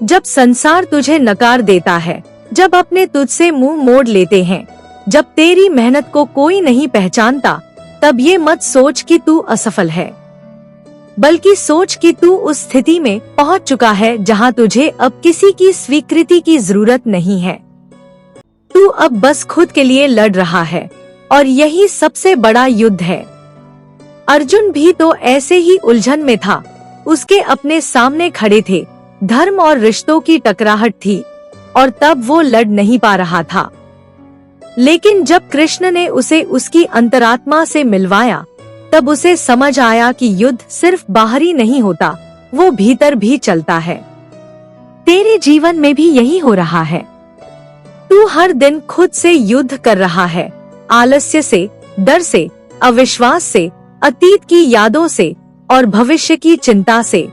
जब संसार तुझे नकार देता है, जब अपने तुझसे मुंह मोड़ लेते हैं, जब तेरी मेहनत को कोई नहीं पहचानता, तब ये मत सोच कि तू असफल है, बल्कि सोच कि तू उस स्थिति में पहुंच चुका है जहां तुझे अब किसी की स्वीकृति की जरूरत नहीं है। तू अब बस खुद के लिए लड़ रहा है, और यही सबसे बड़ा युद्ध है। अर्जुन भी तो ऐसे ही उलझन में था। उसके अपने सामने खड़े थे, धर्म और रिश्तों की टकराहट थी, और तब वो लड़ नहीं पा रहा था। लेकिन जब कृष्ण ने उसे उसकी अंतरात्मा से मिलवाया, तब उसे समझ आया कि युद्ध सिर्फ बाहरी नहीं होता, वो भीतर भी चलता है। तेरे जीवन में भी यही हो रहा है। तू हर दिन खुद से युद्ध कर रहा है, आलस्य से, डर से, अविश्वास से, अतीत की यादों से और भविष्य की चिंता से।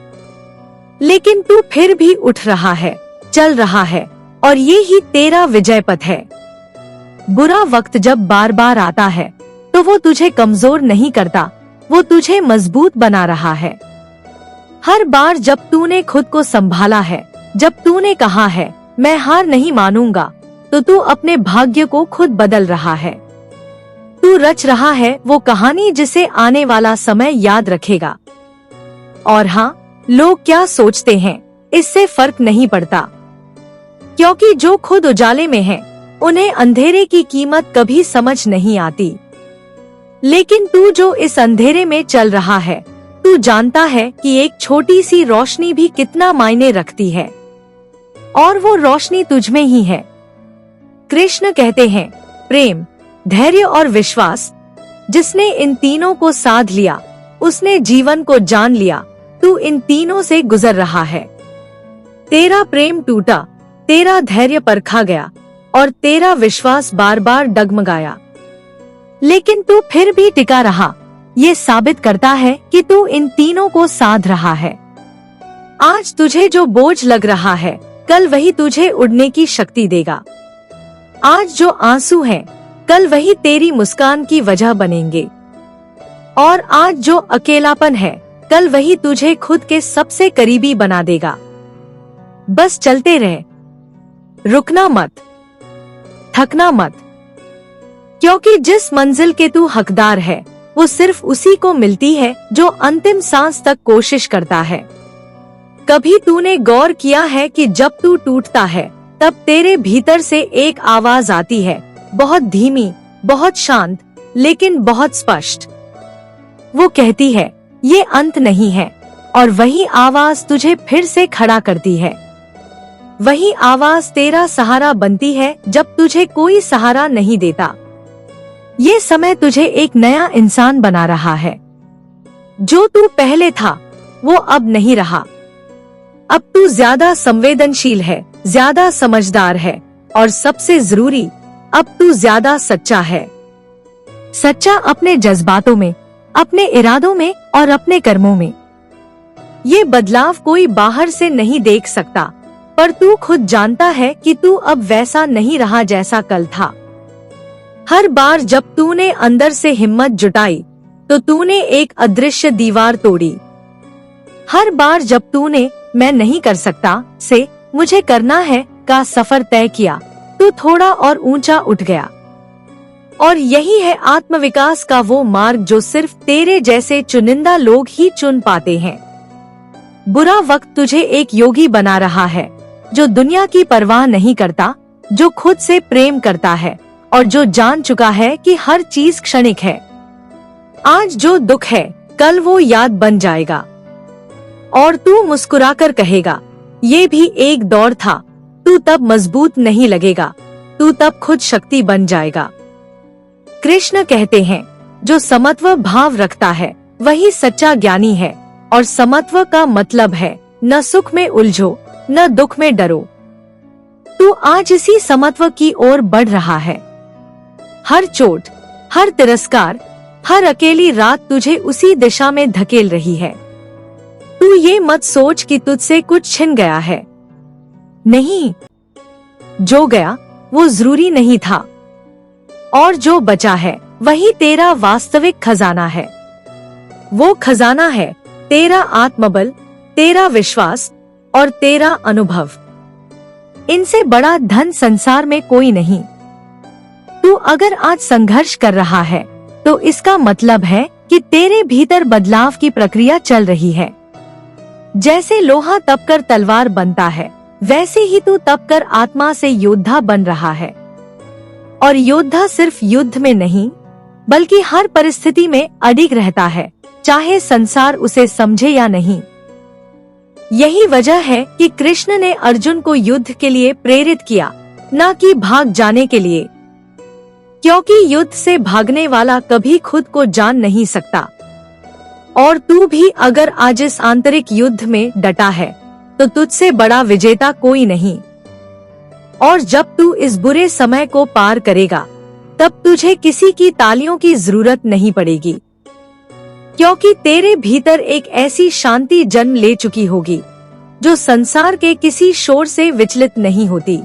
लेकिन तू फिर भी उठ रहा है, चल रहा है, और ये ही तेरा विजय पथ है। बुरा वक्त जब बार बार आता है तो वो तुझे कमजोर नहीं करता, वो तुझे मजबूत बना रहा है। हर बार जब तूने खुद को संभाला है, जब तूने कहा है मैं हार नहीं मानूंगा, तो तू अपने भाग्य को खुद बदल रहा है। तू रच रहा है वो कहानी जिसे आने वाला समय याद रखेगा। और हाँ, लोग क्या सोचते हैं इससे फर्क नहीं पड़ता, क्योंकि जो खुद उजाले में है उन्हें अंधेरे की कीमत कभी समझ नहीं आती। लेकिन तू जो इस अंधेरे में चल रहा है, तू जानता है कि एक छोटी सी रोशनी भी कितना मायने रखती है, और वो रोशनी तुझमें ही है। कृष्ण कहते हैं, प्रेम, धैर्य और विश्वास, जिसने इन तीनों को साध लिया उसने जीवन को जान लिया। तू इन तीनों से गुजर रहा है। तेरा प्रेम टूटा, तेरा धैर्य परखा गया, और तेरा विश्वास बार बार डगमगाया, लेकिन तू फिर भी टिका रहा। ये साबित करता है कि तू इन तीनों को साध रहा है। आज तुझे जो बोझ लग रहा है, कल वही तुझे उड़ने की शक्ति देगा। आज जो आंसू हैं, कल वही तेरी मुस्कान की वजह बनेंगे। और आज जो अकेलापन है, कल वही तुझे खुद के सबसे करीबी बना देगा। बस चलते रहे, रुकना मत, थकना मत, क्योंकि जिस मंजिल के तू हकदार है वो सिर्फ उसी को मिलती है जो अंतिम सांस तक कोशिश करता है। कभी तूने गौर किया है कि जब तू टूटता है तब तेरे भीतर से एक आवाज आती है, बहुत धीमी, बहुत शांत, लेकिन बहुत स्पष्ट। वो कहती है, ये अंत नहीं है, और वही आवाज तुझे फिर से खड़ा करती है। वही आवाज तेरा सहारा बनती है जब तुझे कोई सहारा नहीं देता। ये समय तुझे एक नया इंसान बना रहा है। जो तू पहले था वो अब नहीं रहा। अब तू ज्यादा संवेदनशील है, ज्यादा समझदार है, और सबसे जरूरी, अब तू ज्यादा सच्चा है। सच्चा अपने जज्बातों में, अपने इरादों में और अपने कर्मों में। ये बदलाव कोई बाहर से नहीं देख सकता, पर तू खुद जानता है कि तू अब वैसा नहीं रहा जैसा कल था। हर बार जब तूने अंदर से हिम्मत जुटाई, तो तूने एक अदृश्य दीवार तोड़ी। हर बार जब तूने मैं नहीं कर सकता से मुझे करना है का सफर तय किया, तू थोड़ा और ऊंचा उठ गया। और यही है आत्मविकास का वो मार्ग जो सिर्फ तेरे जैसे चुनिंदा लोग ही चुन पाते हैं। बुरा वक्त तुझे एक योगी बना रहा है, जो दुनिया की परवाह नहीं करता, जो खुद से प्रेम करता है और जो जान चुका है कि हर चीज क्षणिक है। आज जो दुख है कल वो याद बन जाएगा और तू मुस्कुराकर कहेगा, ये भी एक दौर था। तू तब मजबूत नहीं लगेगा, तू तब खुद शक्ति बन जाएगा। कृष्ण कहते हैं, जो समत्व भाव रखता है वही सच्चा ज्ञानी है, और समत्व का मतलब है न सुख में उलझो न दुख में डरो। तू आज इसी समत्व की ओर बढ़ रहा है। हर चोट, हर तिरस्कार, हर अकेली रात तुझे उसी दिशा में धकेल रही है। तू ये मत सोच कि तुझसे कुछ छिन गया है। नहीं, जो गया वो जरूरी नहीं था, और जो बचा है वही तेरा वास्तविक खजाना है। वो खजाना है तेरा आत्मबल, तेरा विश्वास और तेरा अनुभव। इनसे बड़ा धन संसार में कोई नहीं। तू अगर आज संघर्ष कर रहा है तो इसका मतलब है कि तेरे भीतर बदलाव की प्रक्रिया चल रही है। जैसे लोहा तपकर तलवार बनता है, वैसे ही तू तपकर आत्मा से योद्धा बन रहा है। और योद्धा सिर्फ युद्ध में नहीं, बल्कि हर परिस्थिति में अडिग रहता है, चाहे संसार उसे समझे या नहीं। यही वजह है कि कृष्ण ने अर्जुन को युद्ध के लिए प्रेरित किया, न कि भाग जाने के लिए, क्योंकि युद्ध से भागने वाला कभी खुद को जान नहीं सकता। और तू भी अगर आज इस आंतरिक युद्ध में डटा है तो तुझसे बड़ा विजेता कोई नहीं। और जब तू इस बुरे समय को पार करेगा तब तुझे किसी की तालियों की जरूरत नहीं पड़ेगी, क्योंकि तेरे भीतर एक ऐसी शांति जन्म ले चुकी होगी जो संसार के किसी शोर से विचलित नहीं होती।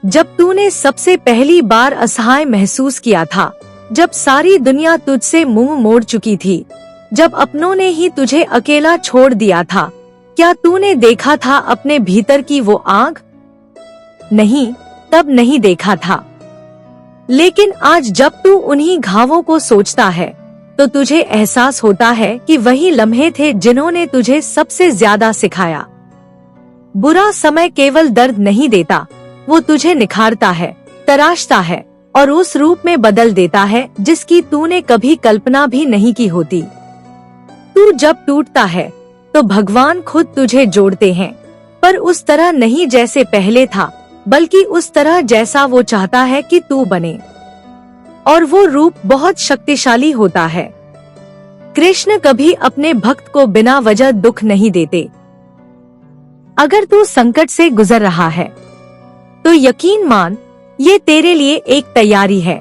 जब तूने सबसे पहली बार असहाय महसूस किया था, जब सारी दुनिया तुझसे मुंह मोड़ चुकी थी, जब अपनों ने ही तुझे अकेला छोड़ दिया था, क्या तूने देखा था अपने भीतर की वो आग? नहीं, तब नहीं देखा था। लेकिन आज जब तू उन्हीं घावों को सोचता है तो तुझे एहसास होता है कि वही लम्हे थे जिन्होंने तुझे सबसे ज्यादा सिखाया। बुरा समय केवल दर्द नहीं देता, वो तुझे निखारता है, तराशता है और उस रूप में बदल देता है जिसकी तूने कभी कल्पना भी नहीं की होती। तू जब टूटता है तो भगवान खुद तुझे जोड़ते हैं, पर उस तरह नहीं जैसे पहले था, बल्कि उस तरह जैसा वो चाहता है कि तू बने। और वो रूप बहुत शक्तिशाली होता है। कृष्ण कभी अपने भक्त को बिना वजह दुख नहीं देते। अगर तू संकट से गुजर रहा है तो यकीन मान, ये तेरे लिए एक तैयारी है।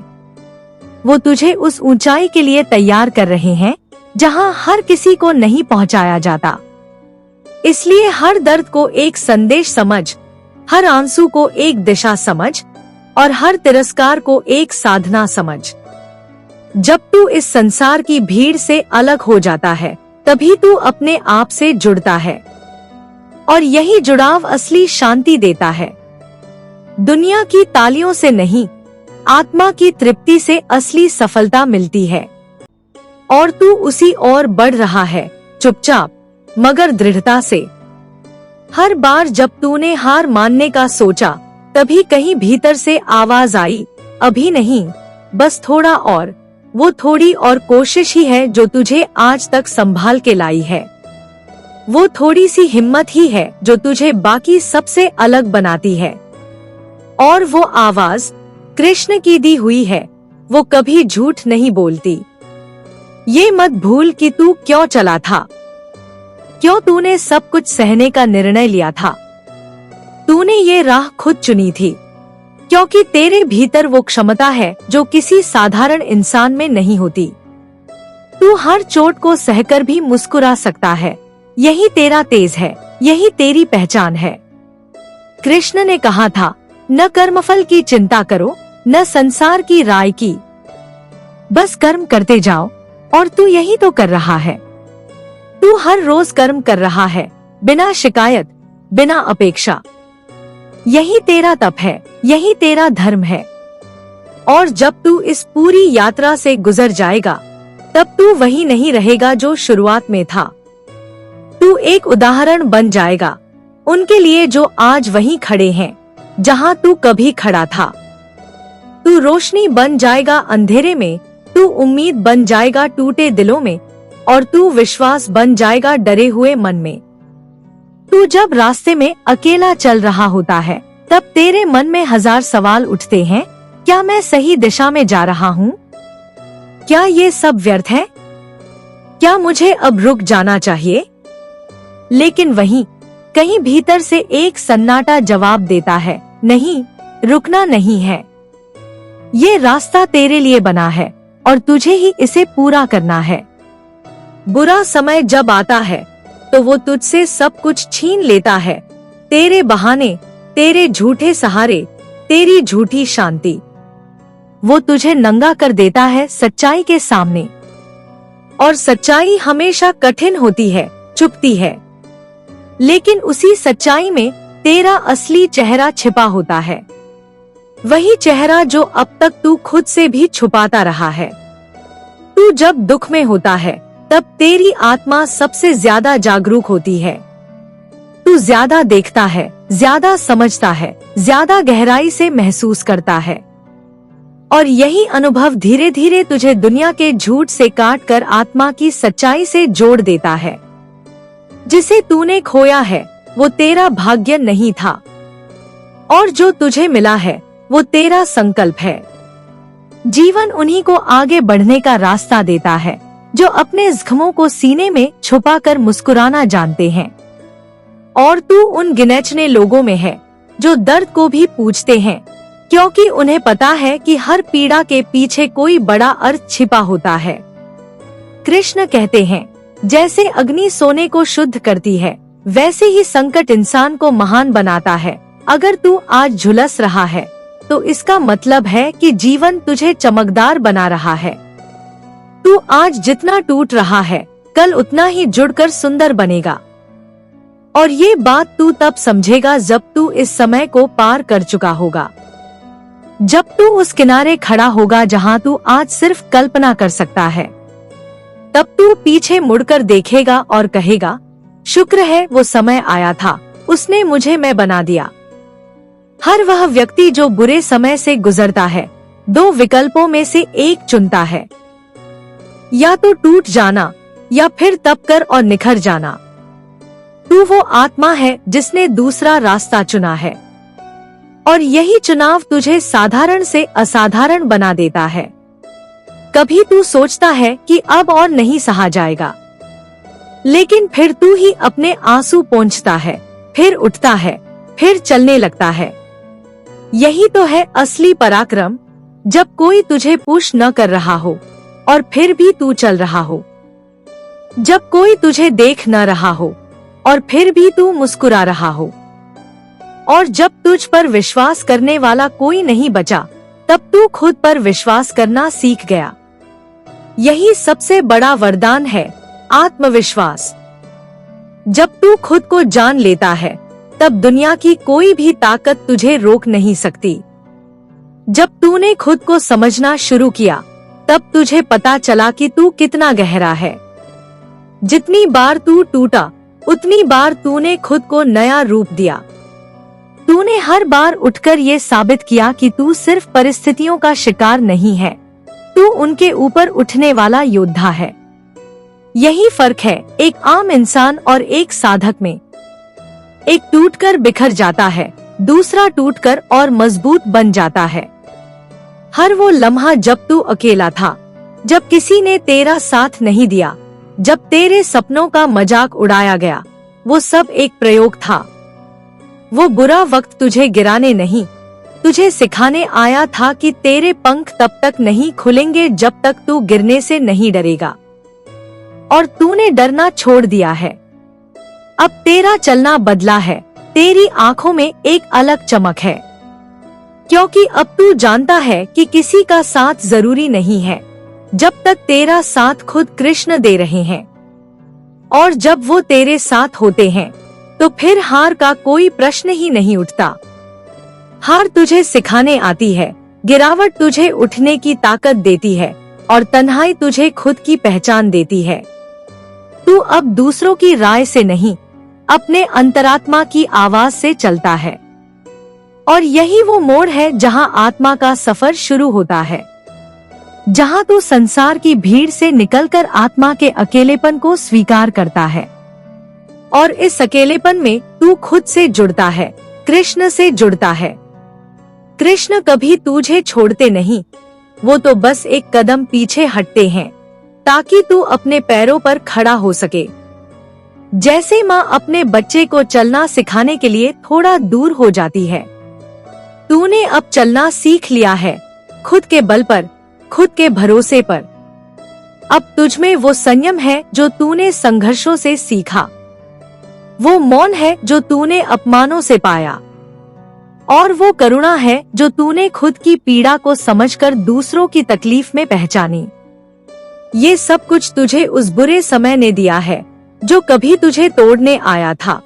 वो तुझे उस ऊंचाई के लिए तैयार कर रहे हैं जहां हर किसी को नहीं पहुंचाया जाता। इसलिए हर दर्द को एक संदेश समझ, हर आंसू को एक दिशा समझ और हर तिरस्कार को एक साधना समझ। जब तू इस संसार की भीड़ से अलग हो जाता है, तभी तू अपने आप से जुड़ता है, और यही जुड़ाव असली शांति देता है। दुनिया की तालियों से नहीं, आत्मा की तृप्ति से असली सफलता मिलती है। और तू उसी ओर बढ़ रहा है, चुपचाप मगर दृढ़ता से। हर बार जब तूने हार मानने का सोचा, तभी कहीं भीतर से आवाज आई, अभी नहीं, बस थोड़ा और। वो थोड़ी और कोशिश ही है जो तुझे आज तक संभाल के लाई है। वो थोड़ी सी हिम्मत ही है जो तुझे बाकी सबसे अलग बनाती है। और वो आवाज कृष्ण की दी हुई है, वो कभी झूठ नहीं बोलती। ये मत भूल कि तू क्यों चला था, क्यों तूने सब कुछ सहने का निर्णय लिया था। तूने ये राह खुद चुनी थी, क्योंकि तेरे भीतर वो क्षमता है जो किसी साधारण इंसान में नहीं होती। तू हर चोट को सहकर भी मुस्कुरा सकता है। यही तेरा तेज है, यही तेरी पहचान है। कृष्ण ने कहा था, न कर्मफल की चिंता करो, न संसार की राय की, बस कर्म करते जाओ, और तू यही तो कर रहा है। तू हर रोज कर्म कर रहा है, बिना शिकायत, बिना अपेक्षा। यही तेरा तप है, यही तेरा धर्म है। और जब तू इस पूरी यात्रा से गुजर जाएगा, तब तू वही नहीं रहेगा जो शुरुआत में था। तू एक उदाहरण बन जाएगा उनके लिए जो आज वहीं खड़े हैं जहां तू कभी खड़ा था। तू रोशनी बन जाएगा अंधेरे में, तू उम्मीद बन जाएगा टूटे दिलों में, और तू विश्वास बन जाएगा डरे हुए मन में। तू जब रास्ते में अकेला चल रहा होता है, तब तेरे मन में हजार सवाल उठते हैं। क्या मैं सही दिशा में जा रहा हूँ? क्या ये सब व्यर्थ है? क्या मुझे अब रुक जाना चाहिए? लेकिन वहीं कहीं भीतर से एक सन्नाटा जवाब देता है, नहीं, रुकना नहीं है। ये रास्ता तेरे लिए बना है और तुझे ही इसे पूरा करना है। बुरा समय जब आता है तो वो तुझसे सब कुछ छीन लेता है, तेरे बहाने, तेरे झूठे सहारे, तेरी झूठी शांति। वो तुझे नंगा कर देता है सच्चाई के सामने। और सच्चाई हमेशा कठिन होती है, चुभती है, लेकिन उसी सच्चाई में तेरा असली चेहरा छिपा होता है। वही चेहरा जो अब तक तू खुद से भी छुपाता रहा है। तू जब दुख में होता है, तब तेरी आत्मा सबसे ज्यादा जागरूक होती है। तू ज्यादा देखता है, ज्यादा समझता है, ज्यादा गहराई से महसूस करता है। और यही अनुभव धीरे धीरे तुझे दुनिया के झूठ से काट कर आत्मा की सच्चाई से जोड़ देता है। जिसे तूने खोया है वो तेरा भाग्य नहीं था, और जो तुझे मिला है वो तेरा संकल्प है। जीवन उन्हीं को आगे बढ़ने का रास्ता देता है जो अपने जख्मों को सीने में छुपाकर मुस्कुराना जानते हैं। और तू उन गिनचने लोगों में है जो दर्द को भी पूछते हैं, क्योंकि उन्हें पता है कि हर पीड़ा के पीछे कोई बड़ा अर्थ छिपा होता है। कृष्ण कहते हैं, जैसे अग्नि सोने को शुद्ध करती है, वैसे ही संकट इंसान को महान बनाता है। अगर तू आज झुलस रहा है तो इसका मतलब है कि जीवन तुझे चमकदार बना रहा है। तू आज जितना टूट रहा है, कल उतना ही जुड़कर सुंदर बनेगा। और ये बात तू तब समझेगा जब तू इस समय को पार कर चुका होगा, जब तू उस किनारे खड़ा होगा जहां तू आज सिर्फ कल्पना कर सकता है। तब तू पीछे मुड़कर देखेगा और कहेगा, शुक्र है वो समय आया था, उसने मुझे मैं बना दिया। हर वह व्यक्ति जो बुरे समय से गुजरता है, दो विकल्पों में से एक चुनता है, या तो टूट जाना या फिर तप कर और निखर जाना। तू वो आत्मा है जिसने दूसरा रास्ता चुना है, और यही चुनाव तुझे साधारण से असाधारण बना देता है। कभी तू सोचता है कि अब और नहीं सहा जाएगा, लेकिन फिर तू ही अपने आंसू पोंछता है, फिर उठता है, फिर चलने लगता है। यही तो है असली पराक्रम, जब कोई तुझे पुश न कर रहा हो और फिर भी तू चल रहा हो, जब कोई तुझे देख न रहा हो और फिर भी तू मुस्कुरा रहा हो, और जब तुझ पर विश्वास करने वाला कोई नहीं बचा, तब तू खुद पर विश्वास करना सीख गया। यही सबसे बड़ा वरदान है, आत्मविश्वास। जब तू खुद को जान लेता है, तब दुनिया की कोई भी ताकत तुझे रोक नहीं सकती। जब तूने खुद को समझना शुरू किया, तब तुझे पता चला कि तू कितना गहरा है। जितनी बार तू टूटा, उतनी बार तूने खुद को नया रूप दिया। तूने हर बार उठकर ये साबित किया कि तू सिर्फ परिस्थितियों का शिकार नहीं है, तू उनके ऊपर उठने वाला योद्धा है। यही फर्क है एक आम इंसान और एक साधक में। एक टूटकर बिखर जाता है, दूसरा टूटकर और मजबूत बन जाता है। हर वो लम्हा जब तू अकेला था, जब किसी ने तेरा साथ नहीं दिया, जब तेरे सपनों का मजाक उड़ाया गया, वो सब एक प्रयोग था। वो बुरा वक्त तुझे गिराने नहीं, तुझे सिखाने आया था कि तेरे पंख तब तक नहीं खुलेंगे जब तक तू गिरने से नहीं डरेगा। और तूने डरना छोड़ दिया है। अब तेरा चलना बदला है, तेरी आंखों में एक अलग चमक है, क्योंकि अब तू जानता है कि किसी का साथ जरूरी नहीं है, जब तक तेरा साथ खुद कृष्ण दे रहे हैं। और जब वो तेरे साथ होते हैं तो फिर हार का कोई प्रश्न ही नहीं उठता। हार तुझे सिखाने आती है, गिरावट तुझे उठने की ताकत देती है और तन्हाई तुझे खुद की पहचान देती है। तू अब दूसरों की राय से नहीं, अपने अंतरात्मा की आवाज से चलता है। और यही वो मोड़ है जहां आत्मा का सफर शुरू होता है, जहां तू संसार की भीड़ से निकलकर आत्मा के अकेलेपन को स्वीकार करता है। और इस अकेलेपन में तू खुद से जुड़ता है, कृष्ण से जुड़ता है। कृष्ण कभी तुझे छोड़ते नहीं, वो तो बस एक कदम पीछे हटते हैं ताकि तू अपने पैरों पर खड़ा हो सके। जैसे माँ अपने बच्चे को चलना सिखाने के लिए थोड़ा दूर हो जाती है, तूने अब चलना सीख लिया है, खुद के बल पर, खुद के भरोसे पर। अब तुझमें वो संयम है जो तूने संघर्षों से सीखा, वो मौन है जो तूने अपमानों से पाया, और वो करुणा है जो तूने खुद की पीड़ा को समझकर दूसरों की तकलीफ में पहचानी। ये सब कुछ तुझे उस बुरे समय ने दिया है जो कभी तुझे तोड़ने आया था।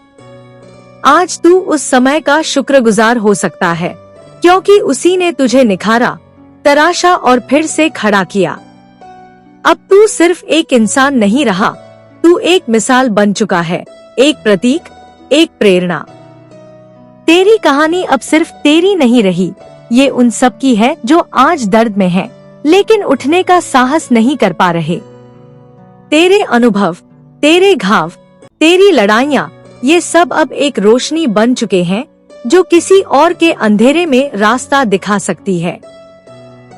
आज तू उस समय का शुक्रगुजार हो सकता है, क्योंकि उसी ने तुझे निखारा, तराशा और फिर से खड़ा किया। अब तू सिर्फ एक इंसान नहीं रहा, तू एक मिसाल बन चुका है, एक प्रतीक, एक प्रेरणा। तेरी कहानी अब सिर्फ तेरी नहीं रही, ये उन सब की है जो आज दर्द में हैं, लेकिन उठने का साहस नहीं कर पा रहे। तेरे अनुभव, तेरे घाव, तेरी लड़ाइयाँ, ये सब अब एक रोशनी बन चुके हैं जो किसी और के अंधेरे में रास्ता दिखा सकती है।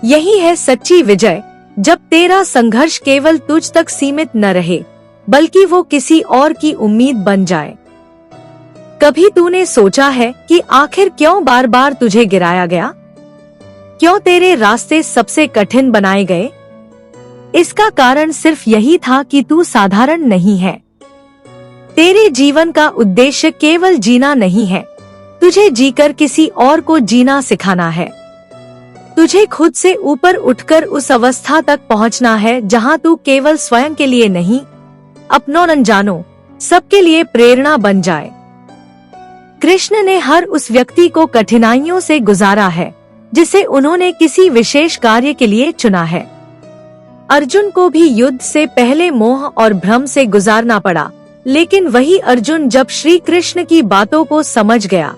यही है सच्ची विजय, जब तेरा संघर्ष केवल तुझ तक सीमित न रहे, बल्कि वो किसी और की उम्मीद बन जाए। कभी तूने सोचा है कि आखिर क्यों बार बार तुझे गिराया गया? क्यों तेरे रास्ते सबसे कठिन बनाए गए? इसका कारण सिर्फ यही था कि तू साधारण नहीं है। तेरे जीवन का उद्देश्य केवल जीना नहीं है, तुझे जीकर किसी और को जीना सिखाना है। तुझे खुद से ऊपर उठकर उस अवस्था तक पहुंचना है जहां तू केवल स्वयं के लिए नहीं, अपनों अनजानों सबके लिए प्रेरणा बन जाए। कृष्ण ने हर उस व्यक्ति को कठिनाइयों से गुजारा है जिसे उन्होंने किसी विशेष कार्य के लिए चुना है। अर्जुन को भी युद्ध से पहले मोह और भ्रम से गुजारना पड़ा, लेकिन वही अर्जुन जब श्री कृष्ण की बातों को समझ गया,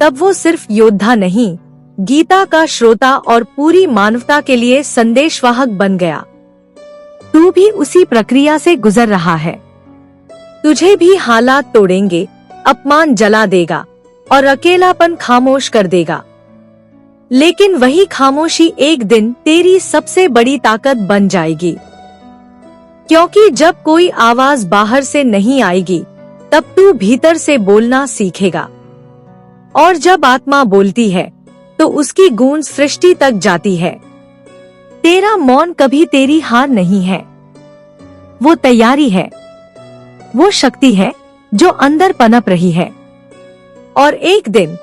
तब वो सिर्फ योद्धा नहीं, गीता का श्रोता और पूरी मानवता के लिए संदेशवाहक बन गया। तू भी उसी प्रक्रिया से गुजर रहा है। तुझे भी हालात तोड़ेंगे, अपमान जला देगा और अकेलापन खामोश कर देगा, लेकिन वही खामोशी एक दिन तेरी सबसे बड़ी ताकत बन जाएगी। क्योंकि जब कोई आवाज बाहर से नहीं आएगी, तब तू भीतर से बोलना सीखेगा। और जब आत्मा बोलती है तो उसकी गूंज सृष्टि तक जाती है। तेरा मौन कभी तेरी हार नहीं है, वो तैयारी है, वो शक्ति है जो अंदर पनप रही है। और एक दिन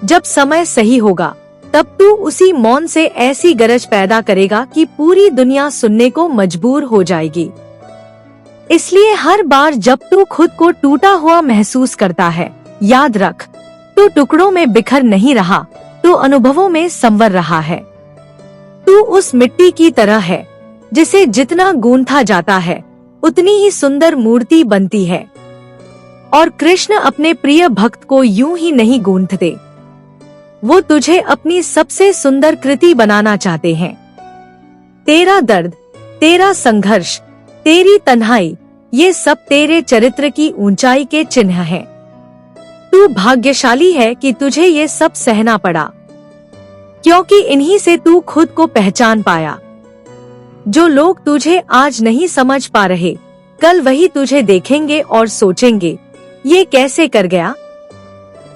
जब समय सही होगा, तब तू उसी मौन से ऐसी गरज पैदा करेगा कि पूरी दुनिया सुनने को मजबूर हो जाएगी। इसलिए हर बार जब तू खुद को टूटा हुआ महसूस करता है, याद रख, तू टुकड़ों में बिखर नहीं रहा, तू अनुभवों में संवर रहा है। तू उस मिट्टी की तरह है जिसे जितना गूंथा जाता है, उतनी ही सुंदर मूर्ति बनती है। और कृष्ण अपने प्रिय भक्त को यूं ही नहीं गूंथते, वो तुझे अपनी सबसे सुंदर कृति बनाना चाहते हैं। तेरा दर्द, तेरा संघर्ष, तेरी तन्हाई, ये सब तेरे चरित्र की ऊंचाई के चिन्ह हैं। तू भाग्यशाली है कि तुझे ये सब सहना पड़ा, क्योंकि इन्हीं से तू खुद को पहचान पाया। जो लोग तुझे आज नहीं समझ पा रहे, कल वही तुझे देखेंगे और सोचेंगे, ये कैसे कर गया?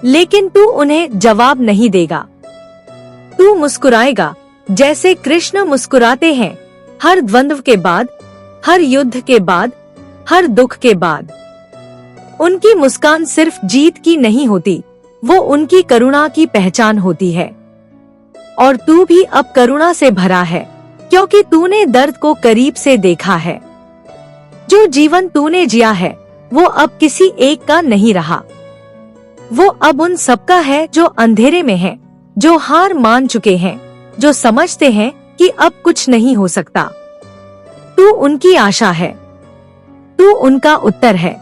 लेकिन तू उन्हें जवाब नहीं देगा। तू मुस्कुराएगा जैसे कृष्ण मुस्कुराते हैं, हर द्वंद्व के बाद, हर युद्ध के बाद, हर दुख के बाद। उनकी मुस्कान सिर्फ जीत की नहीं होती, वो उनकी करुणा की पहचान होती है। और तू भी अब करुणा से भरा है, क्योंकि तूने दर्द को करीब से देखा है। जो जीवन तूने जिया है वो अब किसी एक का नहीं रहा, वो अब उन सबका है जो अंधेरे में है, जो हार मान चुके हैं, जो समझते हैं कि अब कुछ नहीं हो सकता। तू उनकी आशा है, तू उनका उत्तर है।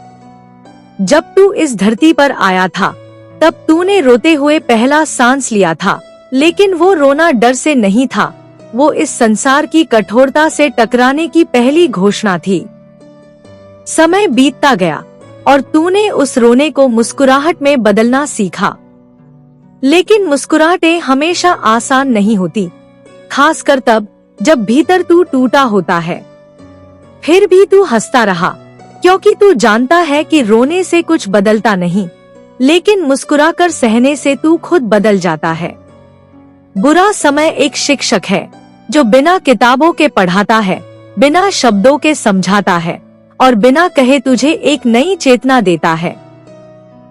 जब तू इस धरती पर आया था तब तूने रोते हुए पहला सांस लिया था, लेकिन वो रोना डर से नहीं था, वो इस संसार की कठोरता से टकराने की पहली घोषणा थी। समय बीतता गया और तूने उस रोने को मुस्कुराहट में बदलना सीखा। लेकिन मुस्कुराहटें हमेशा आसान नहीं होती, खासकर तब जब भीतर तू टूटा होता है। फिर भी तू हंसता रहा, क्योंकि तू जानता है कि रोने से कुछ बदलता नहीं, लेकिन मुस्कुराकर सहने से तू खुद बदल जाता है। बुरा समय एक शिक्षक है जो बिना किताबों के पढ़ाता है, बिना शब्दों के समझाता है और बिना कहे तुझे एक नई चेतना देता है।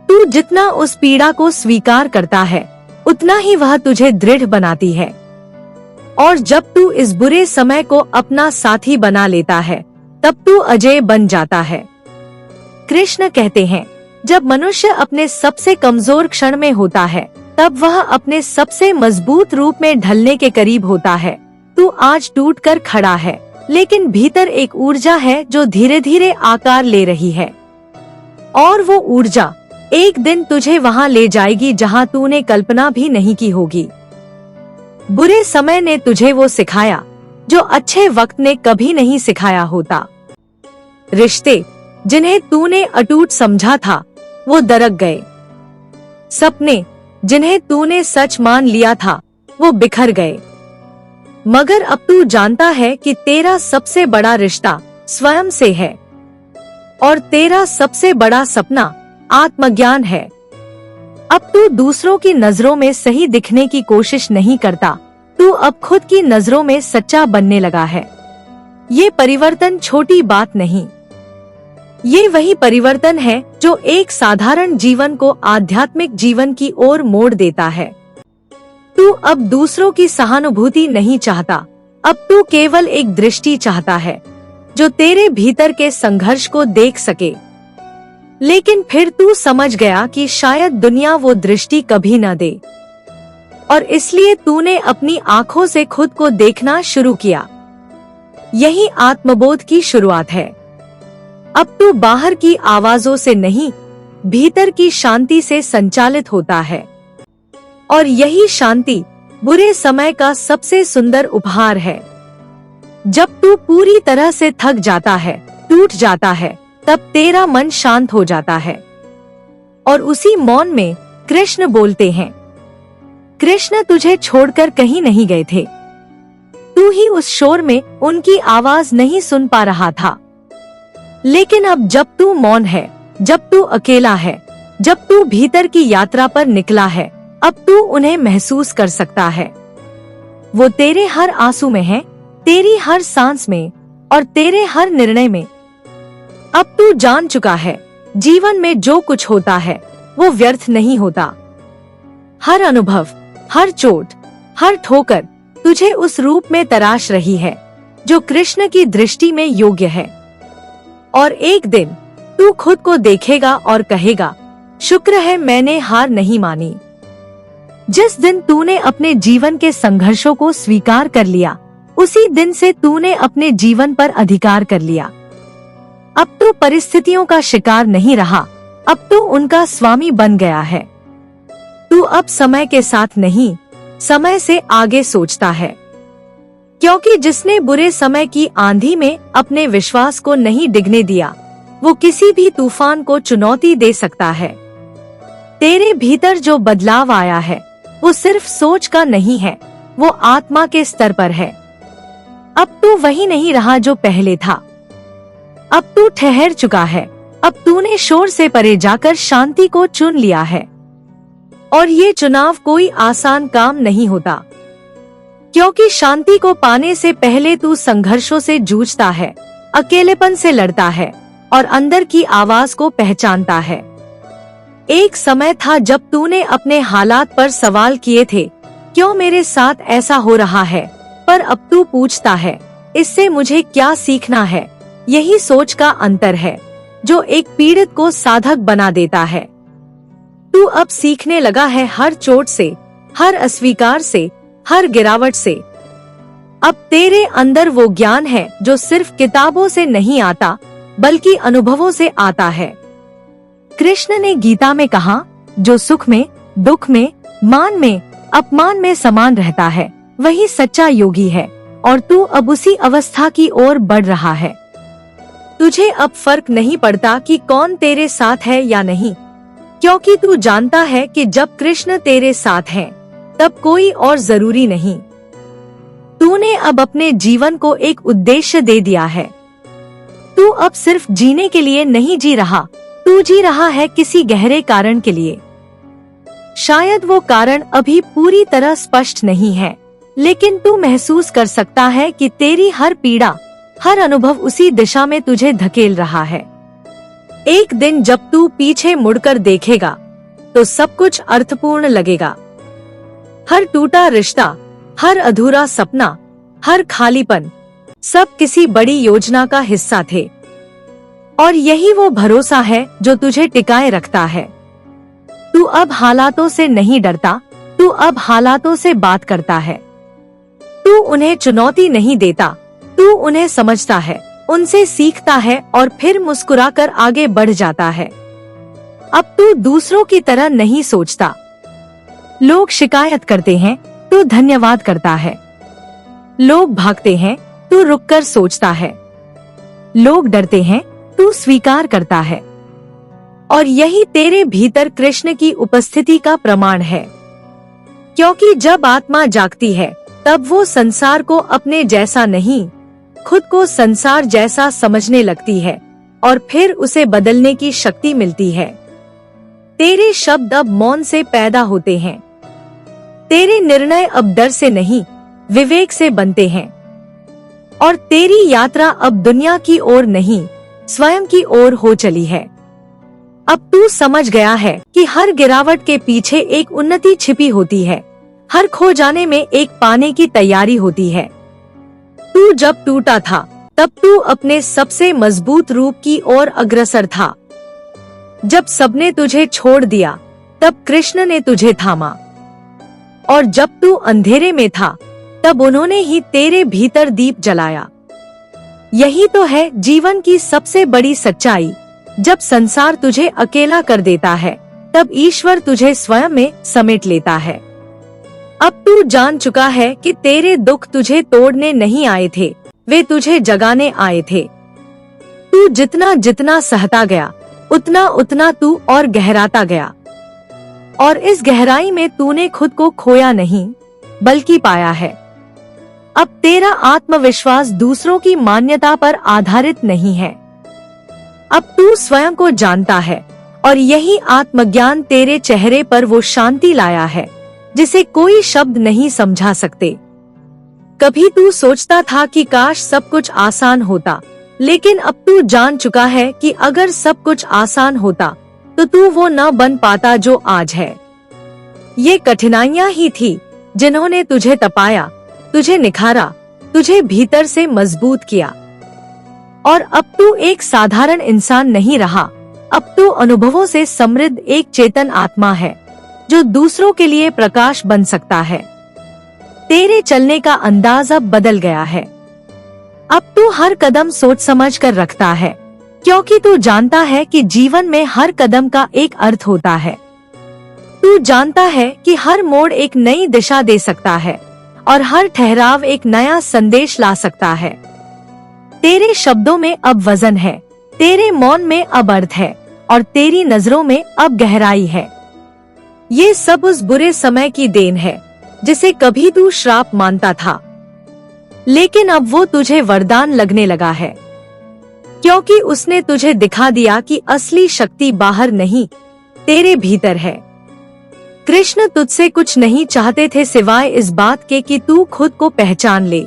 तू जितना उस पीड़ा को स्वीकार करता है उतना ही वह तुझे दृढ़ बनाती है। और जब तू इस बुरे समय को अपना साथी बना लेता है तब तू अजय बन जाता है। कृष्ण कहते हैं, जब मनुष्य अपने सबसे कमजोर क्षण में होता है तब वह अपने सबसे मजबूत रूप में ढलने के करीब होता है। तू आज टूट कर खड़ा है, लेकिन भीतर एक ऊर्जा है जो धीरे धीरे आकार ले रही है, और वो ऊर्जा एक दिन तुझे वहां ले जाएगी जहां तूने कल्पना भी नहीं की होगी। बुरे समय ने तुझे वो सिखाया जो अच्छे वक्त ने कभी नहीं सिखाया होता। रिश्ते जिन्हें तूने अटूट समझा था वो दरक गए, सपने जिन्हें तूने सच मान लिया था वो बिखर गए। मगर अब तू जानता है कि तेरा सबसे बड़ा रिश्ता स्वयं से है और तेरा सबसे बड़ा सपना आत्मज्ञान है। अब तू दूसरों की नजरों में सही दिखने की कोशिश नहीं करता, तू अब खुद की नजरों में सच्चा बनने लगा है। ये परिवर्तन छोटी बात नहीं, ये वही परिवर्तन है जो एक साधारण जीवन को आध्यात्मिक जीवन की ओर मोड़ देता है। तू अब दूसरों की सहानुभूति नहीं चाहता, अब तू केवल एक दृष्टि चाहता है जो तेरे भीतर के संघर्ष को देख सके। लेकिन फिर तू समझ गया कि शायद दुनिया वो दृष्टि कभी न दे, और इसलिए तूने अपनी आंखों से खुद को देखना शुरू किया। यही आत्मबोध की शुरुआत है। अब तू बाहर की आवाजों से नहीं, भीतर की शांति से संचालित होता है, और यही शांति बुरे समय का सबसे सुंदर उपहार है। जब तू पूरी तरह से थक जाता है, टूट जाता है, तब तेरा मन शांत हो जाता है, और उसी मौन में कृष्ण बोलते हैं। कृष्ण तुझे छोड़कर कहीं नहीं गए थे, तू ही उस शोर में उनकी आवाज नहीं सुन पा रहा था। लेकिन अब जब तू मौन है, जब तू अकेला है, जब तू भीतर की यात्रा पर निकला है, अब तू उन्हें महसूस कर सकता है। वो तेरे हर आंसू में है, तेरी हर सांस में और तेरे हर निर्णय में। अब तू जान चुका है, जीवन में जो कुछ होता है वो व्यर्थ नहीं होता। हर अनुभव, हर चोट, हर ठोकर तुझे उस रूप में तराश रही है जो कृष्ण की दृष्टि में योग्य है। और एक दिन तू खुद को देखेगा और कहेगा, शुक्र है मैंने हार नहीं मानी। जिस दिन तूने अपने जीवन के संघर्षों को स्वीकार कर लिया, उसी दिन से तूने अपने जीवन पर अधिकार कर लिया। अब तू परिस्थितियों का शिकार नहीं रहा, अब तू उनका स्वामी बन गया है। तू अब समय के साथ नहीं, समय से आगे सोचता है, क्योंकि जिसने बुरे समय की आंधी में अपने विश्वास को नहीं डिगने दिया, वो किसी भी तूफान को चुनौती दे सकता है। तेरे भीतर जो बदलाव आया है वो सिर्फ सोच का नहीं है, वो आत्मा के स्तर पर है। अब तू वही नहीं रहा जो पहले था, अब तू ठहर चुका है, अब तूने शोर से परे जाकर शांति को चुन लिया है। और ये चुनाव कोई आसान काम नहीं होता, क्योंकि शांति को पाने से पहले तू संघर्षों से जूझता है, अकेलेपन से लड़ता है और अंदर की आवाज को पहचानता है। एक समय था जब तूने अपने हालात पर सवाल किए थे, क्यों मेरे साथ ऐसा हो रहा है, पर अब तू पूछता है, इससे मुझे क्या सीखना है? यही सोच का अंतर है जो एक पीड़ित को साधक बना देता है। तू अब सीखने लगा है हर चोट से, हर अस्वीकार से, हर गिरावट से। अब तेरे अंदर वो ज्ञान है जो सिर्फ किताबों से नहीं आता, बल्कि अनुभवों से आता है। कृष्ण ने गीता में कहा, जो सुख में, दुख में, मान में, अपमान में समान रहता है, वही सच्चा योगी है। और तू अब उसी अवस्था की ओर बढ़ रहा है। तुझे अब फर्क नहीं पड़ता कि कौन तेरे साथ है या नहीं, क्योंकि तू जानता है कि जब कृष्ण तेरे साथ है, तब कोई और जरूरी नहीं। तूने अब अपने जीवन को एक उद्देश्य दे दिया है। तू अब सिर्फ जीने के लिए नहीं जी रहा, तू जी रहा है किसी गहरे कारण के लिए। शायद वो कारण अभी पूरी तरह स्पष्ट नहीं है, लेकिन तू महसूस कर सकता है कि तेरी हर पीड़ा, हर अनुभव उसी दिशा में तुझे धकेल रहा है। एक दिन जब तू पीछे मुड़कर देखेगा, तो सब कुछ अर्थपूर्ण लगेगा। हर टूटा रिश्ता, हर अधूरा सपना, हर खालीपन, सब किसी बड़ी योजना का हिस्सा थे। और यही वो भरोसा है जो तुझे टिकाए रखता है। तू अब हालातों से नहीं डरता, तू अब हालातों से बात करता है। तू उन्हें चुनौती नहीं देता, तू उन्हें समझता है, उनसे सीखता है और फिर मुस्कुराकर आगे बढ़ जाता है। अब तू दूसरों की तरह नहीं सोचता। लोग शिकायत करते हैं, तू धन्यवाद करता है। लोग भागते हैं, तू रुककर सोचता है। लोग डरते हैं, तू स्वीकार करता है। और यही तेरे भीतर कृष्ण की उपस्थिति का प्रमाण है। क्योंकि जब आत्मा जागती है, तब वो संसार को अपने जैसा नहीं, खुद को संसार जैसा समझने लगती है और फिर उसे बदलने की शक्ति मिलती है। तेरे शब्द अब मौन से पैदा होते हैं। तेरे निर्णय अब डर से नहीं, विवेक से बनते हैं। और तेरी यात्रा अब दुनिया की ओर नहीं, स्वयं की ओर हो चली है। अब तू समझ गया है कि हर गिरावट के पीछे एक उन्नति छिपी होती है, हर खो जाने में एक पाने की तैयारी होती है। तू जब टूटा था, तब तू अपने सबसे मजबूत रूप की ओर अग्रसर था। जब सबने तुझे छोड़ दिया, तब कृष्ण ने तुझे थामा। और जब तू अंधेरे में था, तब उन्होंने ही तेरे भीतर दीप जलाया। यही तो है जीवन की सबसे बड़ी सच्चाई। जब संसार तुझे अकेला कर देता है, तब ईश्वर तुझे स्वयं में समेट लेता है। अब तू जान चुका है कि तेरे दुख तुझे तोड़ने नहीं आए थे, वे तुझे जगाने आए थे। तू जितना जितना सहता गया, उतना उतना तू और गहराता गया। और इस गहराई में तूने खुद को खोया नहीं, बल्कि पाया है। अब तेरा आत्मविश्वास दूसरों की मान्यता पर आधारित नहीं है। अब तू स्वयं को जानता है, और यही आत्मज्ञान तेरे चेहरे पर वो शांति लाया है जिसे कोई शब्द नहीं समझा सकते। कभी तू सोचता था कि काश सब कुछ आसान होता, लेकिन अब तू जान चुका है कि अगर सब कुछ आसान होता तो तू वो न बन पाता जो आज है। ये कठिनाइयां ही थी जिन्होंने तुझे तपाया, तुझे निखारा, तुझे भीतर से मजबूत किया। और अब तू एक साधारण इंसान नहीं रहा, अब तू अनुभवों से समृद्ध एक चेतन आत्मा है जो दूसरों के लिए प्रकाश बन सकता है। तेरे चलने का अंदाज अब बदल गया है। अब तू हर कदम सोच समझ कर रखता है, क्योंकि तू जानता है कि जीवन में हर कदम का एक अर्थ होता है। तू जानता है कि हर मोड़ एक नई दिशा दे सकता है और हर ठहराव एक नया संदेश ला सकता है। तेरे शब्दों में अब वजन है, तेरे मौन में अब अर्थ है, और तेरी नजरों में अब गहराई है। ये सब उस बुरे समय की देन है जिसे कभी तू श्राप मानता था, लेकिन अब वो तुझे वरदान लगने लगा है, क्योंकि उसने तुझे दिखा दिया कि असली शक्ति बाहर नहीं, तेरे भीतर है। कृष्ण तुझसे कुछ नहीं चाहते थे सिवाय इस बात के कि तू खुद को पहचान ले।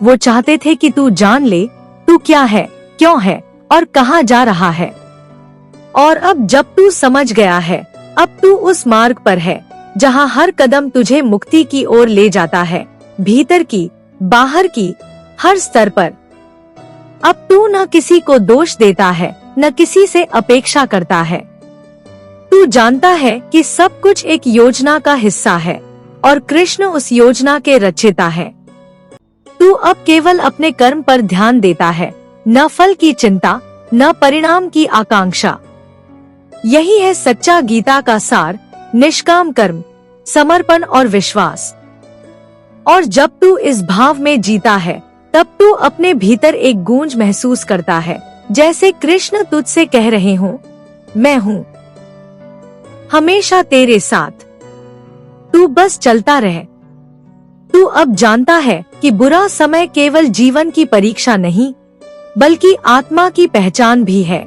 वो चाहते थे कि तू जान ले तू क्या है, क्यों है और कहाँ जा रहा है। और अब जब तू समझ गया है, अब तू उस मार्ग पर है जहाँ हर कदम तुझे मुक्ति की ओर ले जाता है, भीतर की, बाहर की, हर स्तर पर। अब तू न किसी को दोष देता है, न किसी से अपेक्षा करता है। तू जानता है कि सब कुछ एक योजना का हिस्सा है और कृष्ण उस योजना के रचयिता है। तू अब केवल अपने कर्म पर ध्यान देता है, न फल की चिंता, न परिणाम की आकांक्षा। यही है सच्चा गीता का सार, निष्काम कर्म, समर्पण और विश्वास। और जब तू इस भाव में जीता है, तब तू अपने भीतर एक गूंज महसूस करता है, जैसे कृष्ण तुझसे कह रहे हो, मैं हूँ हमेशा तेरे साथ, तू बस चलता रह। तू अब जानता है कि बुरा समय केवल जीवन की परीक्षा नहीं, बल्कि आत्मा की पहचान भी है।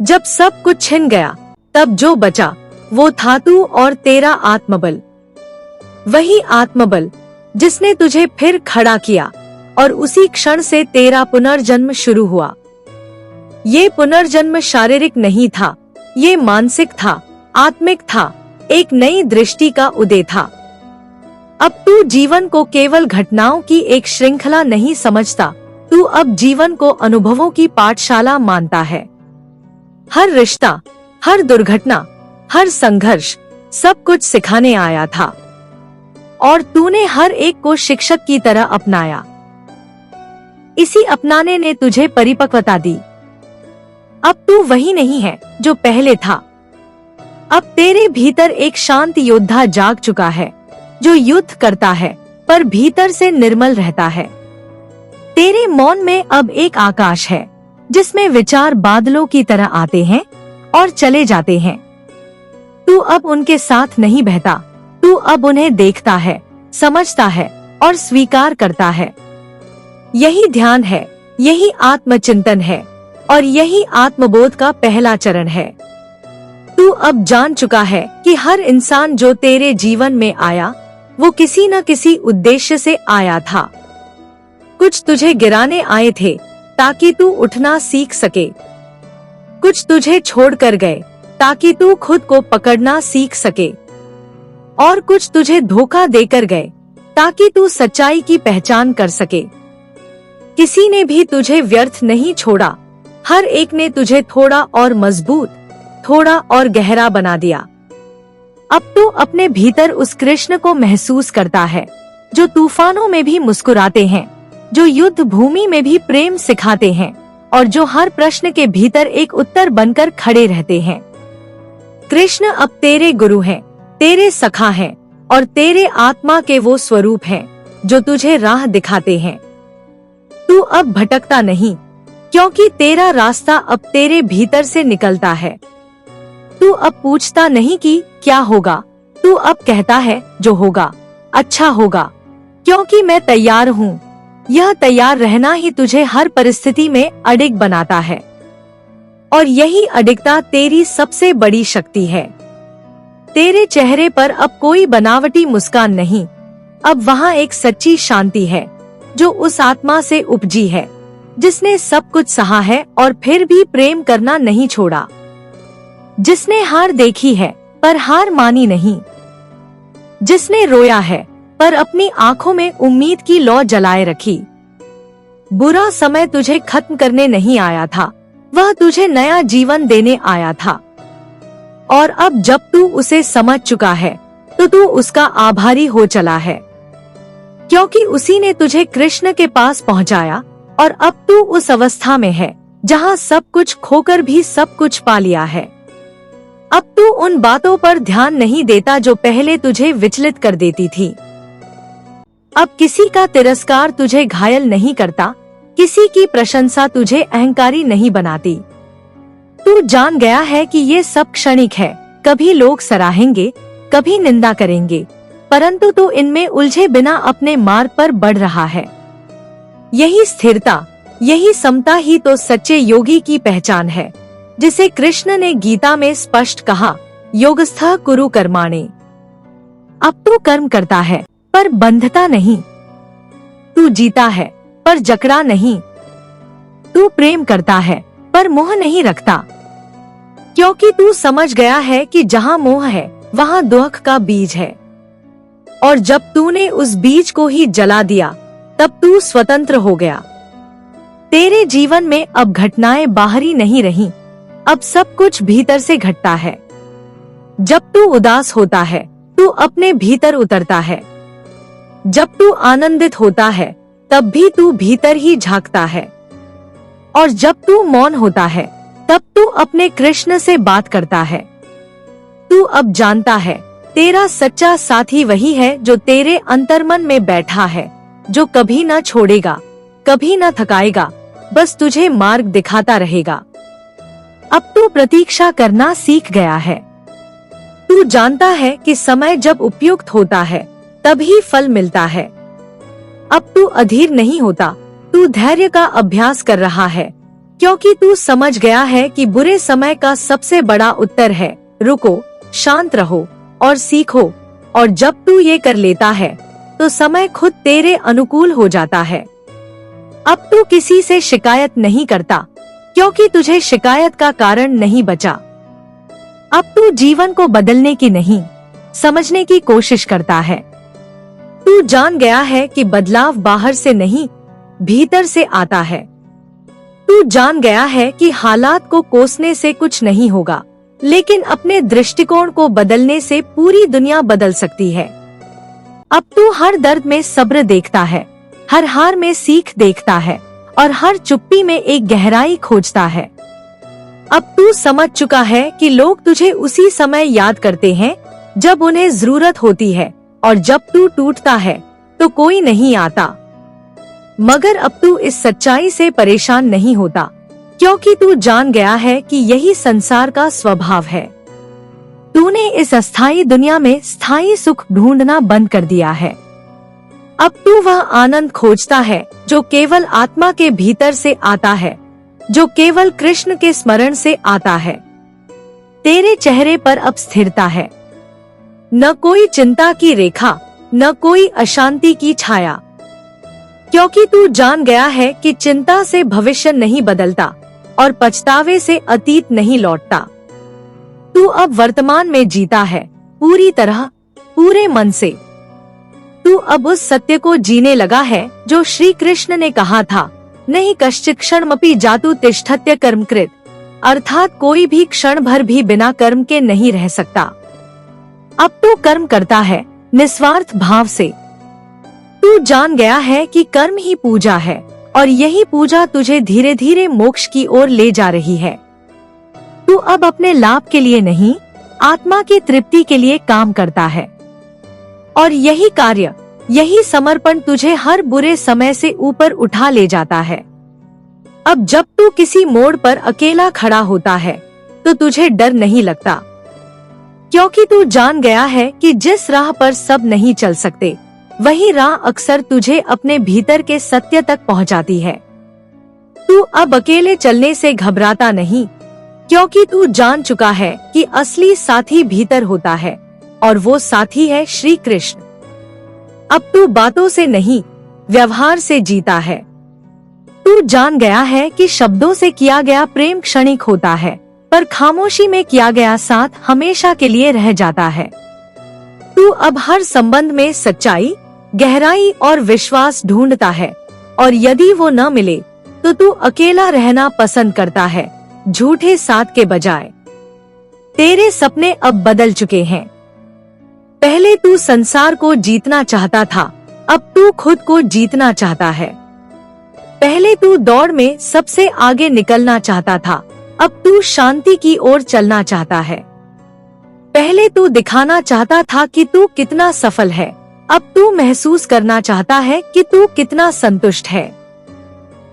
जब सब कुछ छिन गया, तब जो बचा वो था तू और तेरा आत्मबल। वही आत्मबल जिसने तुझे फिर खड़ा किया और उसी क्षण से तेरा पुनर्जन्म शुरू हुआ। ये पुनर्जन्म शारीरिक नहीं था, ये मानसिक था, आत्मिक था, एक नई दृष्टि का उदय था। अब तू जीवन को केवल घटनाओं की एक श्रृंखला नहीं समझता, तू अब जीवन को अनुभवों की पाठशाला मानता है। हर रिश्ता, हर दुर्घटना, हर संघर्ष, सब कुछ सिखाने आया था और तूने हर एक को शिक्षक की तरह अपनाया। इसी अपनाने ने तुझे परिपक्वता दी। अब तू वही नहीं है जो पहले था। अब तेरे भीतर एक शांत योद्धा जाग चुका है, जो युद्ध करता है पर भीतर से निर्मल रहता है। तेरे मौन में अब एक आकाश है, जिसमें विचार बादलों की तरह आते हैं और चले जाते हैं। तू अब उनके साथ नहीं बहता, तू अब उन्हें देखता है, समझता है और स्वीकार करता है। यही ध्यान है, यही आत्मचिंतन है और यही आत्मबोध का पहला चरण है। तू अब जान चुका है कि हर इंसान जो तेरे जीवन में आया, वो किसी न किसी उद्देश्य से आया था। कुछ तुझे गिराने आए थे ताकि तू उठना सीख सके। कुछ तुझे छोड़कर गए ताकि तू खुद को पकड़ना सीख सके। और कुछ तुझे धोखा देकर गए ताकि तू सच्चाई की पहचान कर सके। किसी ने भी तुझे व्यर्थ नहीं छोड़ा, हर एक ने तुझे थोड़ा और मजबूत, थोड़ा और गहरा बना दिया। अब तू अपने भीतर उस कृष्ण को महसूस करता है, जो तूफानों में भी मुस्कुराते हैं, जो युद्ध भूमि में भी प्रेम सिखाते हैं और जो हर प्रश्न के भीतर एक उत्तर बनकर खड़े रहते हैं। कृष्ण अब तेरे गुरु हैं, तेरे सखा हैं और तेरे आत्मा के वो स्वरूप हैं जो तुझे राह दिखाते हैं। तू अब भटकता नहीं, क्योंकि तेरा रास्ता अब तेरे भीतर से निकलता है। तू अब पूछता नहीं कि क्या होगा, तू अब कहता है जो होगा अच्छा होगा, क्योंकि मैं तैयार हूँ। यह तैयार रहना ही तुझे हर परिस्थिति में अडिग बनाता है और यही अडिगता तेरी सबसे बड़ी शक्ति है। तेरे चेहरे पर अब कोई बनावटी मुस्कान नहीं, अब वहाँ एक सच्ची शांति है जो उस आत्मा से उपजी है जिसने सब कुछ सहा है और फिर भी प्रेम करना नहीं छोड़ा, जिसने हार देखी है पर हार मानी नहीं, जिसने रोया है पर अपनी आंखों में उम्मीद की लौ जलाए रखी। बुरा समय तुझे खत्म करने नहीं आया था, वह तुझे नया जीवन देने आया था। और अब जब तू उसे समझ चुका है, तो तू उसका आभारी हो चला है, क्योंकि उसी ने तुझे कृष्ण के पास पहुंचाया और अब तू उस अवस्था में है जहां सब कुछ खोकर भी सब कुछ पा लिया है। अब तू उन बातों पर ध्यान नहीं देता जो पहले तुझे विचलित कर देती थी। अब किसी का तिरस्कार तुझे घायल नहीं करता, किसी की प्रशंसा तुझे अहंकारी नहीं बनाती। तू जान गया है कि ये सब क्षणिक है, कभी लोग सराहेंगे, कभी निंदा करेंगे, परंतु तू इनमें उलझे बिना अपने मार्ग पर बढ़ रहा है। यही स्थिरता, यही समता ही तो सच्चे योगी की पहचान है, जिसे कृष्ण ने गीता में स्पष्ट कहा, योगस्थः कुरु कर्माणि। अब तू कर्म करता है पर बंधता नहीं, तू जीता है पर जकड़ा नहीं, तू प्रेम करता है पर मोह नहीं रखता, क्योंकि तू समझ गया है कि जहाँ मोह है वहाँ दुख का बीज है। और जब तूने उस बीज को ही जला दिया तब तू स्वतंत्र हो गया। तेरे जीवन में अब घटनाएं बाहरी नहीं रहीं, अब सब कुछ भीतर से घटता है। जब तू उदास होता है तू अपने भीतर उतरता है। जब तू आनंदित होता है तब भी तू भीतर ही झांकता है। और जब तू मौन होता है तब तू अपने कृष्ण से बात करता है। तू अब जानता है तेरा सच्चा साथी वही है जो तेरे अंतर्मन में बैठा है, जो कभी न छोड़ेगा, कभी न थकाएगा, बस तुझे मार्ग दिखाता रहेगा। अब तू प्रतीक्षा करना सीख गया है। तू जानता है कि समय जब उपयुक्त होता है तभी फल मिलता है। अब तू अधीर नहीं होता, तू धैर्य का अभ्यास कर रहा है, क्योंकि तू समझ गया है कि बुरे समय का सबसे बड़ा उत्तर है रुको, शांत रहो और सीखो। और जब तू ये कर लेता है तो समय खुद तेरे अनुकूल हो जाता है। अब तू किसी से शिकायत नहीं करता, क्योंकि तुझे शिकायत का कारण नहीं बचा। अब तू जीवन को बदलने की नहीं, समझने की कोशिश करता है। तू जान गया है कि बदलाव बाहर से नहीं, भीतर से आता है। तू जान गया है कि हालात को कोसने से कुछ नहीं होगा, लेकिन अपने दृष्टिकोण को बदलने से पूरी दुनिया बदल सकती है। अब तू हर दर्द में सब्र देखता है, हर हार में सीख देखता है और हर चुप्पी में एक गहराई खोजता है। अब तू समझ चुका है कि लोग तुझे उसी समय याद करते हैं जब उन्हें जरूरत होती है, और जब तू टूटता है तो कोई नहीं आता। मगर अब तू इस सच्चाई से परेशान नहीं होता, क्योंकि तू जान गया है कि यही संसार का स्वभाव है। तूने इस अस्थायी दुनिया में स्थायी सुख ढूंढना बंद कर दिया है। अब तू वह आनंद खोजता है जो केवल आत्मा के भीतर से आता है, जो केवल कृष्ण के स्मरण से आता है। तेरे चेहरे पर अब स्थिरता है, न कोई चिंता की रेखा, न कोई अशांति की छाया, क्योंकि तू जान गया है कि चिंता से भविष्य नहीं बदलता और पछतावे से अतीत नहीं लौटता। तू अब वर्तमान में जीता है, पूरी तरह, पूरे मन से। तू अब उस सत्य को जीने लगा है जो श्री कृष्ण ने कहा था, नहीं कश्चित् क्षणमपि जातु तिष्ठत्य कर्मकृत, अर्थात कोई भी क्षण भर भी बिना कर्म के नहीं रह सकता। अब तू कर्म करता है निस्वार्थ भाव से। तू जान गया है कि कर्म ही पूजा है, और यही पूजा तुझे धीरे धीरे मोक्ष की ओर ले जा रही है। तू अब अपने लाभ के लिए नहीं, आत्मा की तृप्ति के लिए काम करता है, और यही कार्य, यही समर्पण तुझे हर बुरे समय से ऊपर उठा ले जाता है। अब जब तू किसी मोड़ पर अकेला खड़ा होता है तो तुझे डर नहीं लगता, क्योंकि तू जान गया है कि जिस राह पर सब नहीं चल सकते, वही राह अक्सर तुझे अपने भीतर के सत्य तक पहुंचाती है। तू अब अकेले चलने से घबराता नहीं, क्योंकि तू जान चुका है कि असली साथी भीतर होता है, और वो साथी है श्री कृष्ण। अब तू बातों से नहीं, व्यवहार से जीता है। तू जान गया है कि शब्दों से किया गया प्रेम क्षणिक होता है, पर खामोशी में किया गया साथ हमेशा के लिए रह जाता है। तू अब हर संबंध में सच्चाई, गहराई और विश्वास ढूंढता है, और यदि वो न मिले तो तू अकेला रहना पसंद करता है, झूठे साथ के बजाय। तेरे सपने अब बदल चुके हैं। पहले तू संसार को जीतना चाहता था, अब तू खुद को जीतना चाहता है। पहले तू दौड़ में सबसे आगे निकलना चाहता था, अब तू शांति की ओर चलना चाहता है। पहले तू दिखाना चाहता था कि तू कितना सफल है, अब तू महसूस करना चाहता है कि तू कितना संतुष्ट है।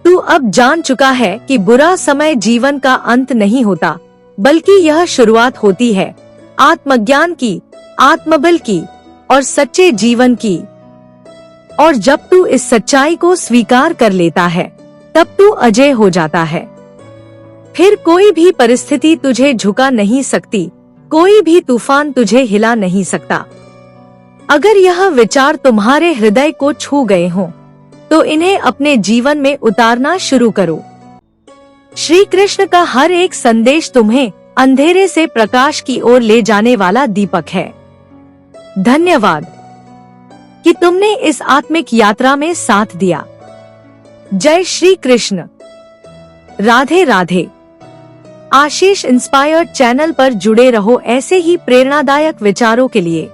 तू अब जान चुका है कि बुरा समय जीवन का अंत नहीं होता, बल्कि यह शुरुआत होती है आत्मज्ञान की, आत्मबल की और सच्चे जीवन की। और जब तू इस सच्चाई को स्वीकार कर लेता है, तब तू अजय हो जाता है। फिर कोई भी परिस्थिति तुझे झुका नहीं सकती, कोई भी तूफान तुझे हिला नहीं सकता। अगर यह विचार तुम्हारे हृदय को छू गए हों, तो इन्हें अपने जीवन में उतारना शुरू करो। श्री कृष्ण का हर एक संदेश तुम्हें अंधेरे से प्रकाश की ओर ले जाने वाला दीपक है। धन्यवाद। कि तुमने इस आत्मिक यात्रा में साथ दिया। जय श्री कृष्ण। राधे राधे। आशीष इंस्पायर्ड चैनल पर जुड़े रहो ऐसे ही प्रेरणादायक विचारों के लिए।